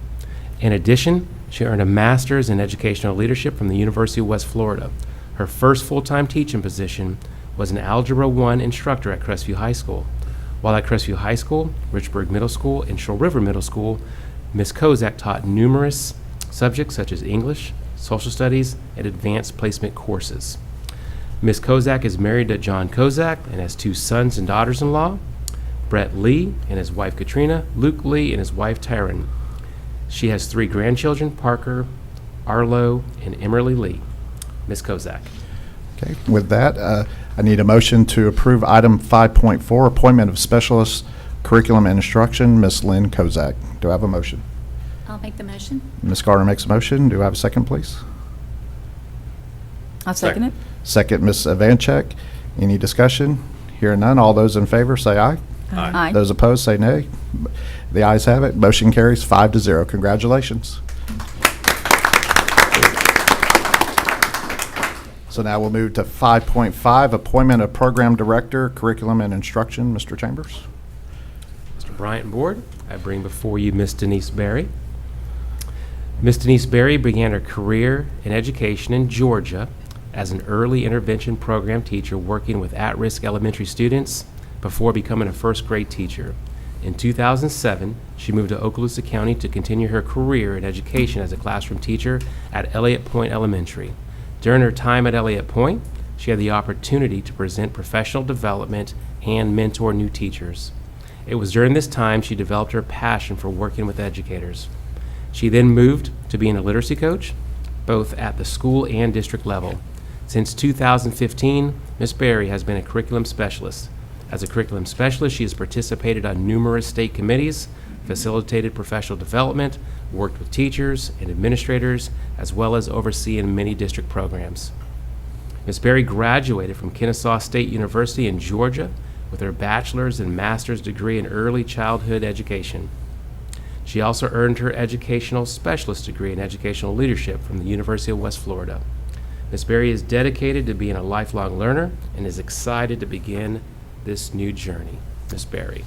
In addition, she earned a Master's in Educational Leadership from the University of West Florida. Her first full-time teaching position was an Algebra 1 instructor at Crestview High School. While at Crestview High School, Richburg Middle School, and Shoal River Middle School, Ms. Kozak taught numerous subjects such as English, social studies, and advanced placement courses. Ms. Kozak is married to John Kozak and has 2 sons and daughters-in-law, Brett Lee and his wife Katrina, Luke Lee and his wife Taryn. She has 3 grandchildren, Parker, Arlo, and Emerly Lee. Ms. Kozak. Okay, with that, I need a motion to approve item 5.4, appointment of specialist curriculum and instruction, Ms. Lynn Kozak. Do I have a motion? I'll make the motion. Ms. Garner makes a motion. Do I have a second, please? I'll second it. Second, Ms. Evancheck. Any discussion? Hearing none, all those in favor say aye. Aye. Those opposed say nay. The ayes have it. Motion carries 5-0. Congratulations. So now we'll move to 5.5, appointment of program director, curriculum and instruction. Mr. Chambers. Mr. Bryant Board, I bring before you Ms. Denise Berry. Ms. Denise Berry began her career in education in Georgia as an early intervention program teacher working with at-risk elementary students before becoming a first-grade teacher. In 2007, she moved to Okaloosa County to continue her career in education as a classroom teacher at Elliott Point Elementary. During her time at Elliott Point, she had the opportunity to present professional development and mentor new teachers. It was during this time she developed her passion for working with educators. She then moved to being a literacy coach, both at the school and district level. Since 2015, Ms. Berry has been a curriculum specialist. As a curriculum specialist, she has participated on numerous state committees, facilitated professional development, worked with teachers and administrators, as well as overseeing many district programs. Ms. Berry graduated from Kennesaw State University in Georgia with her bachelor's and master's degree in early childhood education. She also earned her educational specialist degree in educational leadership from the University of West Florida. Ms. Berry is dedicated to being a lifelong learner and is excited to begin this new journey. Ms. Berry.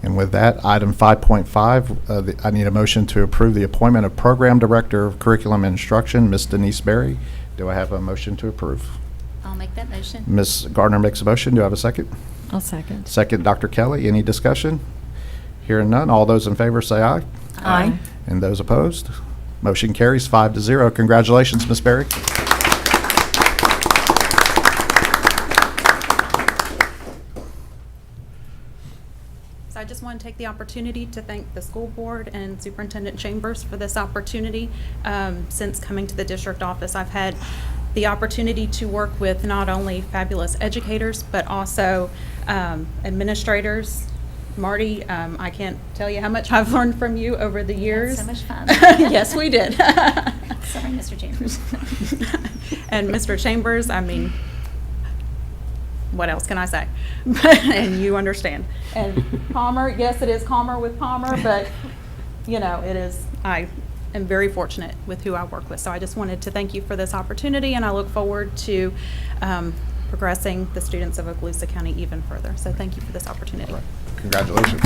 And with that, item 5.5, I need a motion to approve the appointment of program director of curriculum and instruction, Ms. Denise Berry. Do I have a motion to approve? I'll make that motion. Ms. Gardner makes a motion. Do I have a second? I'll second. Second, Dr. Kelly. Any discussion? Hearing none, all those in favor say aye. Aye. And those opposed? Motion carries 5-0. Congratulations, Ms. Berry. So I just want to take the opportunity to thank the school board and Superintendent Chambers for this opportunity. Since coming to the district office, I've had the opportunity to work with not only fabulous educators, but also administrators. Marty, I can't tell you how much I've learned from you over the years. So much fun. Yes, we did. Sorry, Mr. Chambers. And Mr. Chambers, I mean, what else can I say? And you understand. And Palmer, yes, it is calmer with Palmer, but, you know, it is, I am very fortunate with who I work with. So I just wanted to thank you for this opportunity, and I look forward to progressing the students of Okaloosa County even further. So thank you for this opportunity. Congratulations.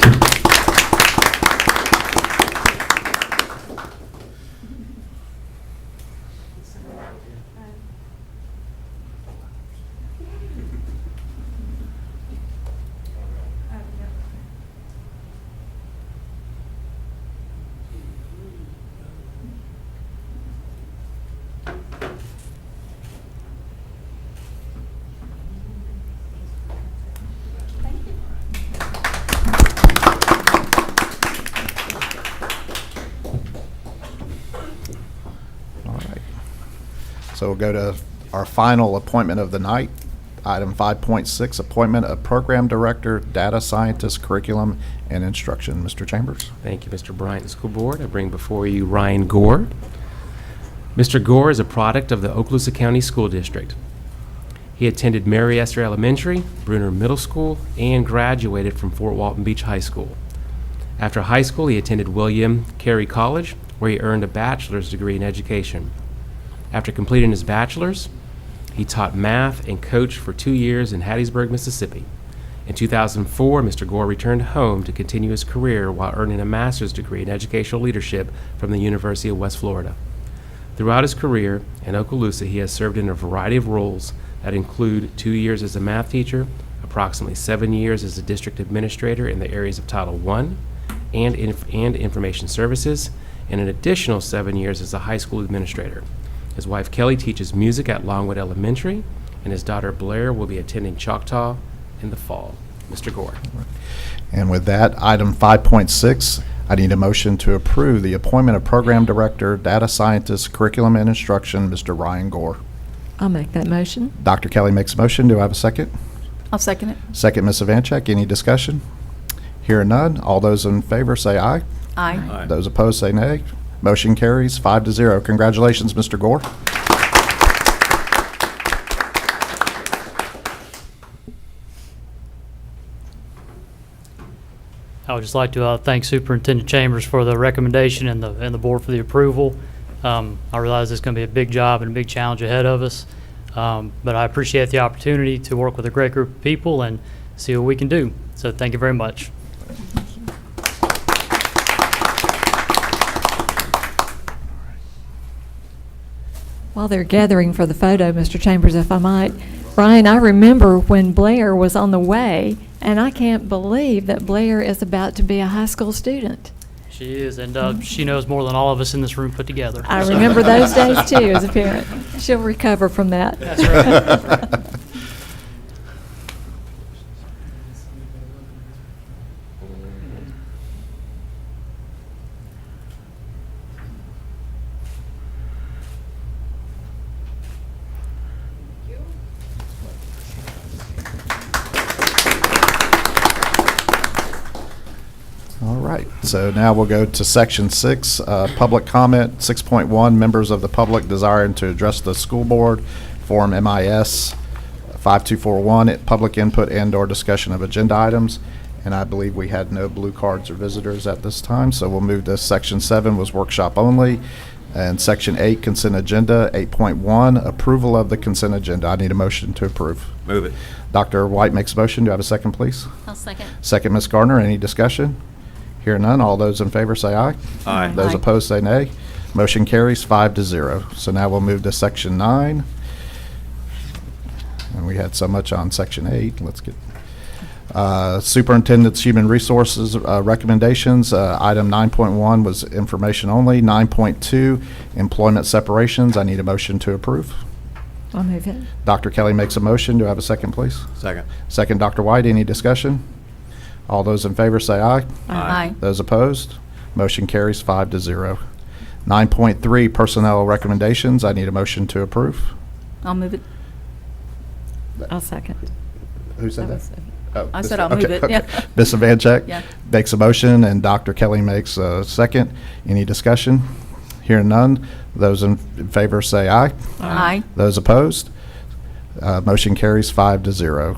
All right. So we'll go to our final appointment of the night. Item 5.6, appointment of program director, data scientist, curriculum and instruction. Mr. Chambers. Thank you, Mr. Bryant, School Board. I bring before you Ryan Gore. Mr. Gore is a product of the Okaloosa County School District. He attended Mary Esther Elementary, Bruner Middle School, and graduated from Fort Walton Beach High School. After high school, he attended William Carey College, where he earned a bachelor's degree in education. After completing his bachelor's, he taught math and coached for 2 years in Hattiesburg, Mississippi. In 2004, Mr. Gore returned home to continue his career while earning a master's degree in educational leadership from the University of West Florida. Throughout his career in Okaloosa, he has served in a variety of roles that include 2 years as a math teacher, approximately 7 years as a district administrator in the areas of Title I and Information Services, and an additional 7 years as a high school administrator. His wife Kelly teaches music at Longwood Elementary, and his daughter Blair will be attending Choctaw in the fall. Mr. Gore. And with that, item 5.6, I need a motion to approve the appointment of Program Director, Data Scientist, Curriculum and Instruction, Mr. Ryan Gore. I'll make that motion. Dr. Kelly makes a motion. Do I have a second? I'll second it. Second, Ms. Vancheck. Any discussion? Hearing none. All those in favor say aye. Aye. Those opposed say nay. Motion carries 5-0. Congratulations, Mr. Gore. I would just like to thank Superintendent Chambers for the recommendation and the board for the approval. I realize it's going to be a big job and a big challenge ahead of us, but I appreciate the opportunity to work with a great group of people and see what we can do. So thank you very much. While they're gathering for the photo, Mr. Chambers, if I might, Ryan, I remember when Blair was on the way, and I can't believe that Blair is about to be a high school student. She is, and she knows more than all of us in this room put together. I So- remember those days too as a parent. She'll recover from that. That's right. That's right. All right, so now we'll go to Section 6, Public Comment. 6.1, members of the public desiring to address the school board, Form MIS 5241, public input and/or discussion of agenda items. And I believe we had no blue cards or visitors at this time, so we'll move to Section 7 was workshop only. And Section 8, consent agenda. 8.1, approval of the consent agenda. I need a motion to approve. Move it. Dr. White makes a motion. Do I have a second, please? I'll second. Second, Ms. Gardner. Any discussion? Hear none. All those in favor say aye. Aye. Those Aye. opposed say nay. Motion carries 5-0. So now we'll move to Section 9. And we had so much on Section 8. Let's get Superintendent's Human Resources recommendations. Item 9.1 was information only. 9.2, employment separations. I need a motion to approve. I'll move it. Dr. Kelly makes a motion. Do I have a second, please? Second. Second, Dr. White. Any discussion? All those in favor say aye. Aye. Those opposed? Motion carries 5-0. 9.3, personnel recommendations. I need a motion to approve. I'll move it. I'll second. Who said that? was- Oh, I Ms. said I'll move okay, it, okay. yeah. Ms. Vancheck Yeah. makes a motion, and Dr. Kelly makes a second. Any discussion? Hearing none. Those in favor say aye. Aye. Those opposed? Motion carries 5-0.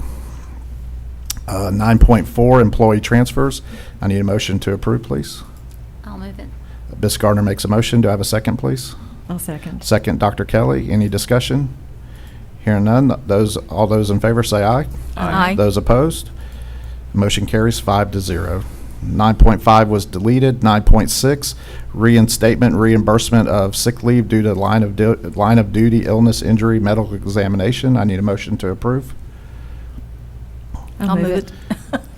9.4, employee transfers. I need a motion to approve, please. I'll move it. Ms. Gardner makes a motion. Do I have a second, please? I'll second. Second, Dr. Kelly. Any discussion? Hearing none. All those in favor say aye. Aye. Those opposed? Motion carries 5-0. 9.5 was deleted. 9.6, reinstatement reimbursement of sick leave due to line of duty, illness, injury, medical examination. I need a motion to approve. I'll move it.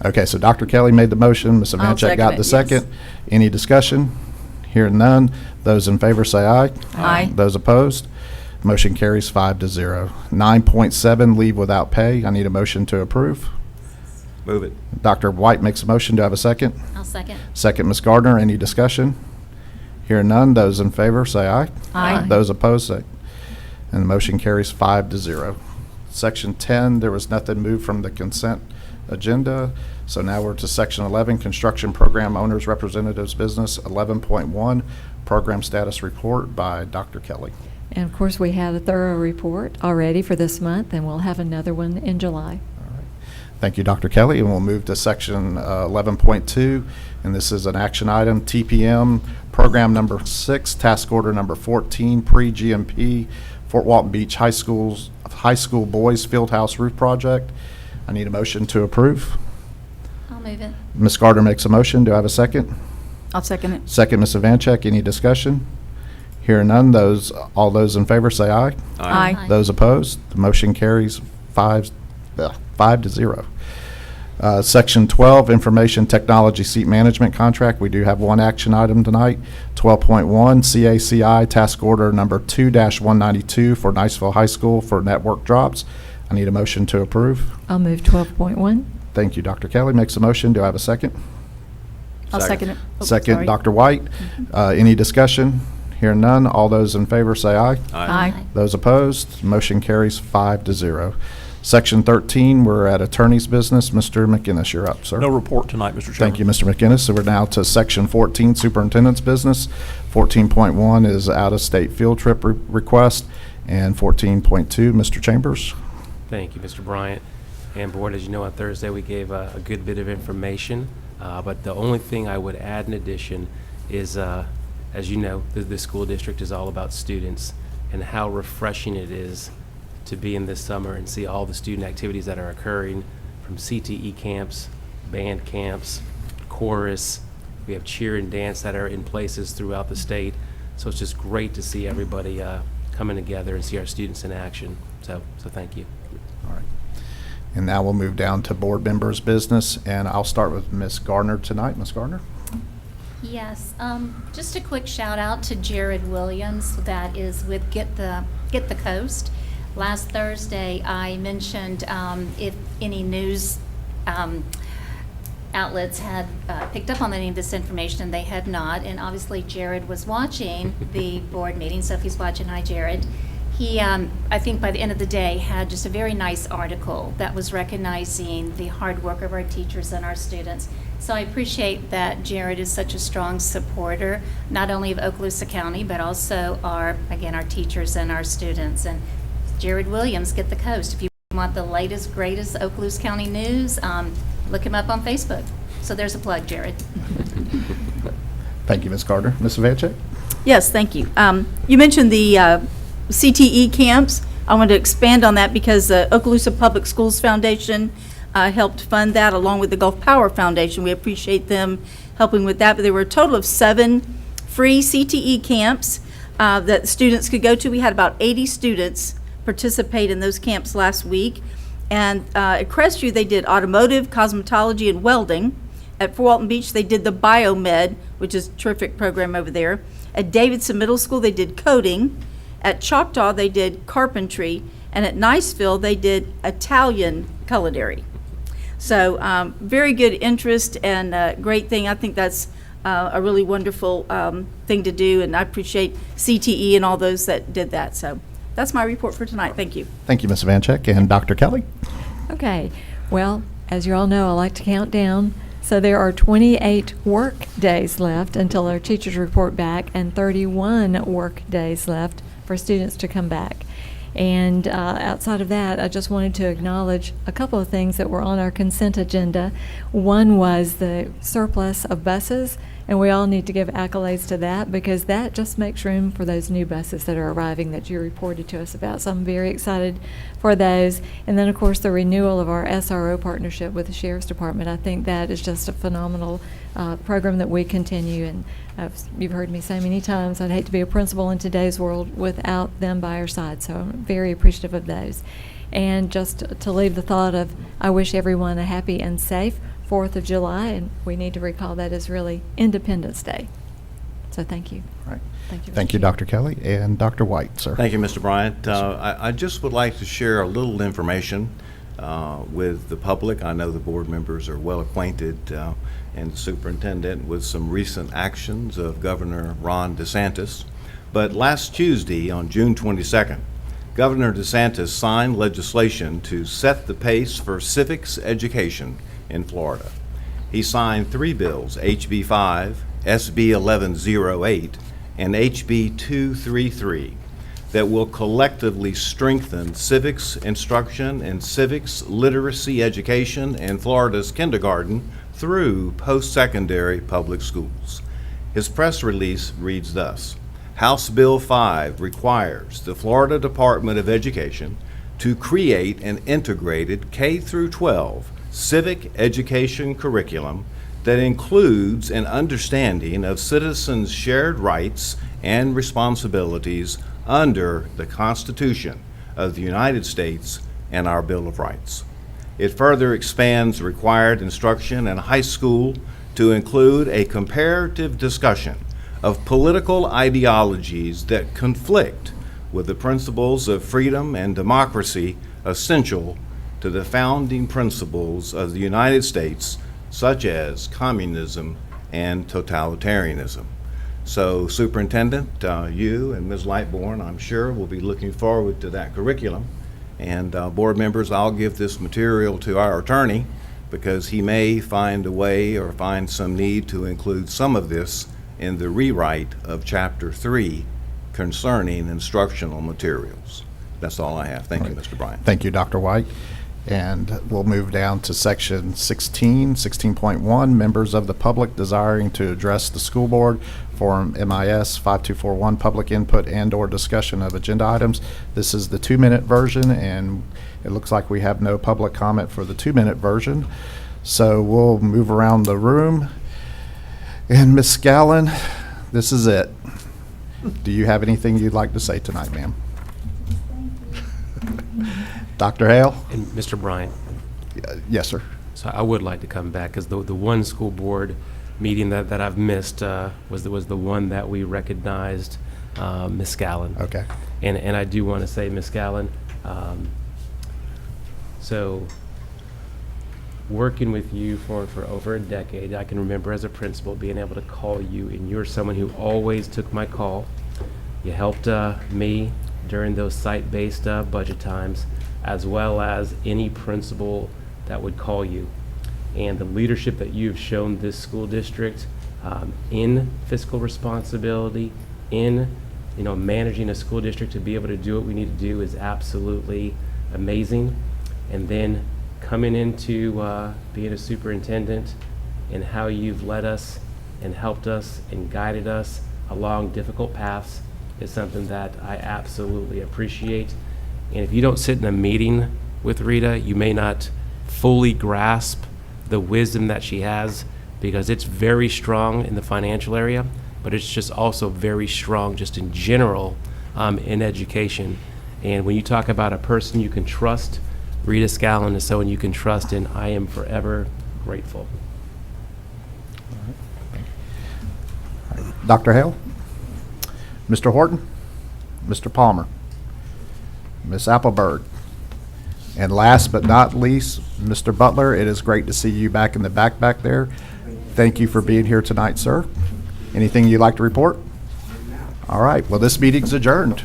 Okay, so Dr. Kelly made the motion. Ms. I'll Vancheck second got it, the yes. second. Any discussion? Hearing none. Those in favor say aye. Aye. Those opposed? Motion carries 5-0. 9.7, leave without pay. I need a motion to approve. Move it. Dr. White makes a motion. Do I have a second? I'll second. Second, Ms. Gardner. Any discussion? Hearing none. Those in favor say aye. Aye. Those opposed say. And the motion carries 5-0. Section 10, there was nothing moved from the consent agenda. So now we're to Section 11, Construction Program Owners Representatives Business. 11.1, Program Status Report by Dr. Kelly. And of course, we had a thorough report already for this month, and we'll have another one in July. Thank you, Dr. Kelly. And we'll move to Section 11.2, and this is an action item, TPM, Program Number 6, Task Order Number 14, Pre-GMP, Fort Walton Beach High School Boys Fieldhouse Roof Project. I need a motion to approve. I'll move it. Ms. Gardner makes a motion. Do I have a second? I'll second it. Second, Ms. Vancheck. Any discussion? Hearing none. All those in favor say aye. Aye. Those opposed? The motion carries 5-0. Section 12, Information Technology Seat Management Contract. We do have one action item tonight. 12.1, CACI Task Order Number 2-192 for Niceville High School for network drops. I need a motion to approve. I'll move 12.1. Thank you. Dr. Kelly makes a motion. Do I have a second? I'll second it. Oh, Second, sorry. Dr. White. Any discussion? Hearing none. All those in favor say aye. Aye. Those opposed, motion carries 5-0. Section 13, we're at attorney's business. Mr. McInnes, you're up, sir. No report tonight, Mr. Chairman. Thank you, Mr. McInnes. So we're now to Section 14, Superintendent's Business. 14.1 is out-of-state field trip request, and 14.2, Mr. Chambers. Thank you, Mr. Bryant. And Board, as you know, on Thursday, we gave a good bit of information, but the only thing I would add in addition is, as you know, the school district is all about students and how refreshing it is to be in this summer and see all the student activities that are occurring, from CTE camps, band camps, chorus. We have cheer and dance that are in places throughout the state. So it's just great to see everybody coming together and see our students in action. So thank you. All right. And now we'll move down to board members' business, and I'll start with Ms. Gardner tonight. Ms. Gardner? Yes, just a quick shout out to Jared Williams, that is with Get the Coast. Last Thursday, I mentioned if any news outlets had picked up on any of this information, and they had not. And obviously, Jared was watching the board meeting, so if he's watching, hi, Jared. He, I think by the end of the day, had just a very nice article that was recognizing the hard work of our teachers and our students. So I appreciate that Jared is such a strong supporter, not only of Okaloosa County, but also our teachers and our students. And Jared Williams, Get the Coast. If you want the latest, greatest Okaloosa County news, look him up on Facebook. So there's a plug, Jared. Thank you, Ms. Gardner. Ms. Vanchek? Yes, thank you. You mentioned the CTE camps. I want to expand on that because the Okaloosa Public Schools Foundation helped fund that along with the Gulf Power Foundation. We appreciate them helping with that. But there were a total of 7 free CTE camps that students could go to. We had about 80 students participate in those camps last week. And at Crestview, they did automotive, cosmetology, and welding. At Fort Walton Beach, they did the biomed, which is a terrific program over there. At Davidson Middle School, they did coding. At Choctaw, they did carpentry. And at Niceville, they did Italian culinary. So very good interest and great thing. I think that's a really wonderful thing to do, and I appreciate CTE and all those that did that. So that's my report for tonight. Thank you. Thank you, Ms. Vanchek. And Dr. Kelly? Okay. Well, as you all know, I like to count down. So there are 28 work days left until our teachers report back, and 31 work days left for students to come back. And outside of that, I just wanted to acknowledge a couple of things that were on our consent agenda. One was the surplus of buses, and we all need to give accolades to that because that just makes room for those new buses that are arriving that you reported to us about. So I'm very excited for those. And then, of course, the renewal of our SRO partnership with the Sheriff's Department. I think that is just a phenomenal program that we continue. And you've heard me say many times, I'd hate to be a principal in today's world without them by our side. So I'm very appreciative of those. And just to leave the thought of, I wish everyone a happy and safe 4th of July, and we need to recall that is really Independence Day. So thank you. All right. Thank you. Thank you, Dr. Kelly. And Dr. White, sir. Thank you, Mr. Bryant. I just would like to share a little information with the public. I know the board members are well acquainted, and the superintendent, with some recent actions of Governor Ron DeSantis. But last Tuesday, on June 22nd, Governor DeSantis signed legislation to set the pace for civics education in Florida. He signed 3 bills, HB 5, SB 1108, and HB 233, that will collectively strengthen civics instruction and civics literacy education in Florida's kindergarten through post-secondary public schools. His press release reads thus: House Bill 5 requires the Florida Department of Education to create an integrated K-12 civic education curriculum that includes an understanding of citizens' shared rights and responsibilities under the Constitution of the United States and our Bill of Rights. It further expands required instruction in high school to include a comparative discussion of political ideologies that conflict with the principles of freedom and democracy essential to the founding principles of the United States, such as communism and totalitarianism. So Superintendent, you and Ms. Lightbourne, I'm sure, will be looking forward to that curriculum. And board members, I'll give this material to our attorney because he may find a way or find some need to include some of this in the rewrite of Chapter 3 concerning instructional materials. That's all I have. Thank you, Mr. Bryant. Thank you, Dr. White. And we'll move down to section 16.1, members of the public desiring to address the school board, Form MIS 5241, public input and/or discussion of agenda items. This is the 2-minute version, and it looks like we have no public comment for the 2-minute version. So we'll move around the room. And Ms. Scallon, this is it. Do you have anything you'd like to say tonight, ma'am? Dr. Hale? And Mr. Bryant, Yes, sir. so I would like to come back, because the one school board meeting that I've missed was the one that we recognized Ms. Scallon. Okay. And I do want to say, Ms. Scallon, so working with you for over a decade, I can remember as a principal being able to call you, and you're someone who always took my call. You helped me during those site-based budget times, as well as any principal that would call you. And the leadership that you've shown this school district in fiscal responsibility, in managing a school district to be able to do what we need to do is absolutely amazing. And then coming into being a superintendent, and how you've led us and helped us and guided us along difficult paths is something that I absolutely appreciate. And if you don't sit in a meeting with Rita, you may not fully grasp the wisdom that she has, because it's very strong in the financial area, but it's just also very strong just in general in education. And when you talk about a person you can trust, Rita Scallon is someone you can trust, and I am forever grateful. Dr. Hale? Mr. Horton? Mr. Palmer? Ms. Appleberg? And last but not least, Mr. Butler, it is great to see you back in the back there. Thank you for being here tonight, sir. Anything you'd like to report? All right, well, this meeting's adjourned.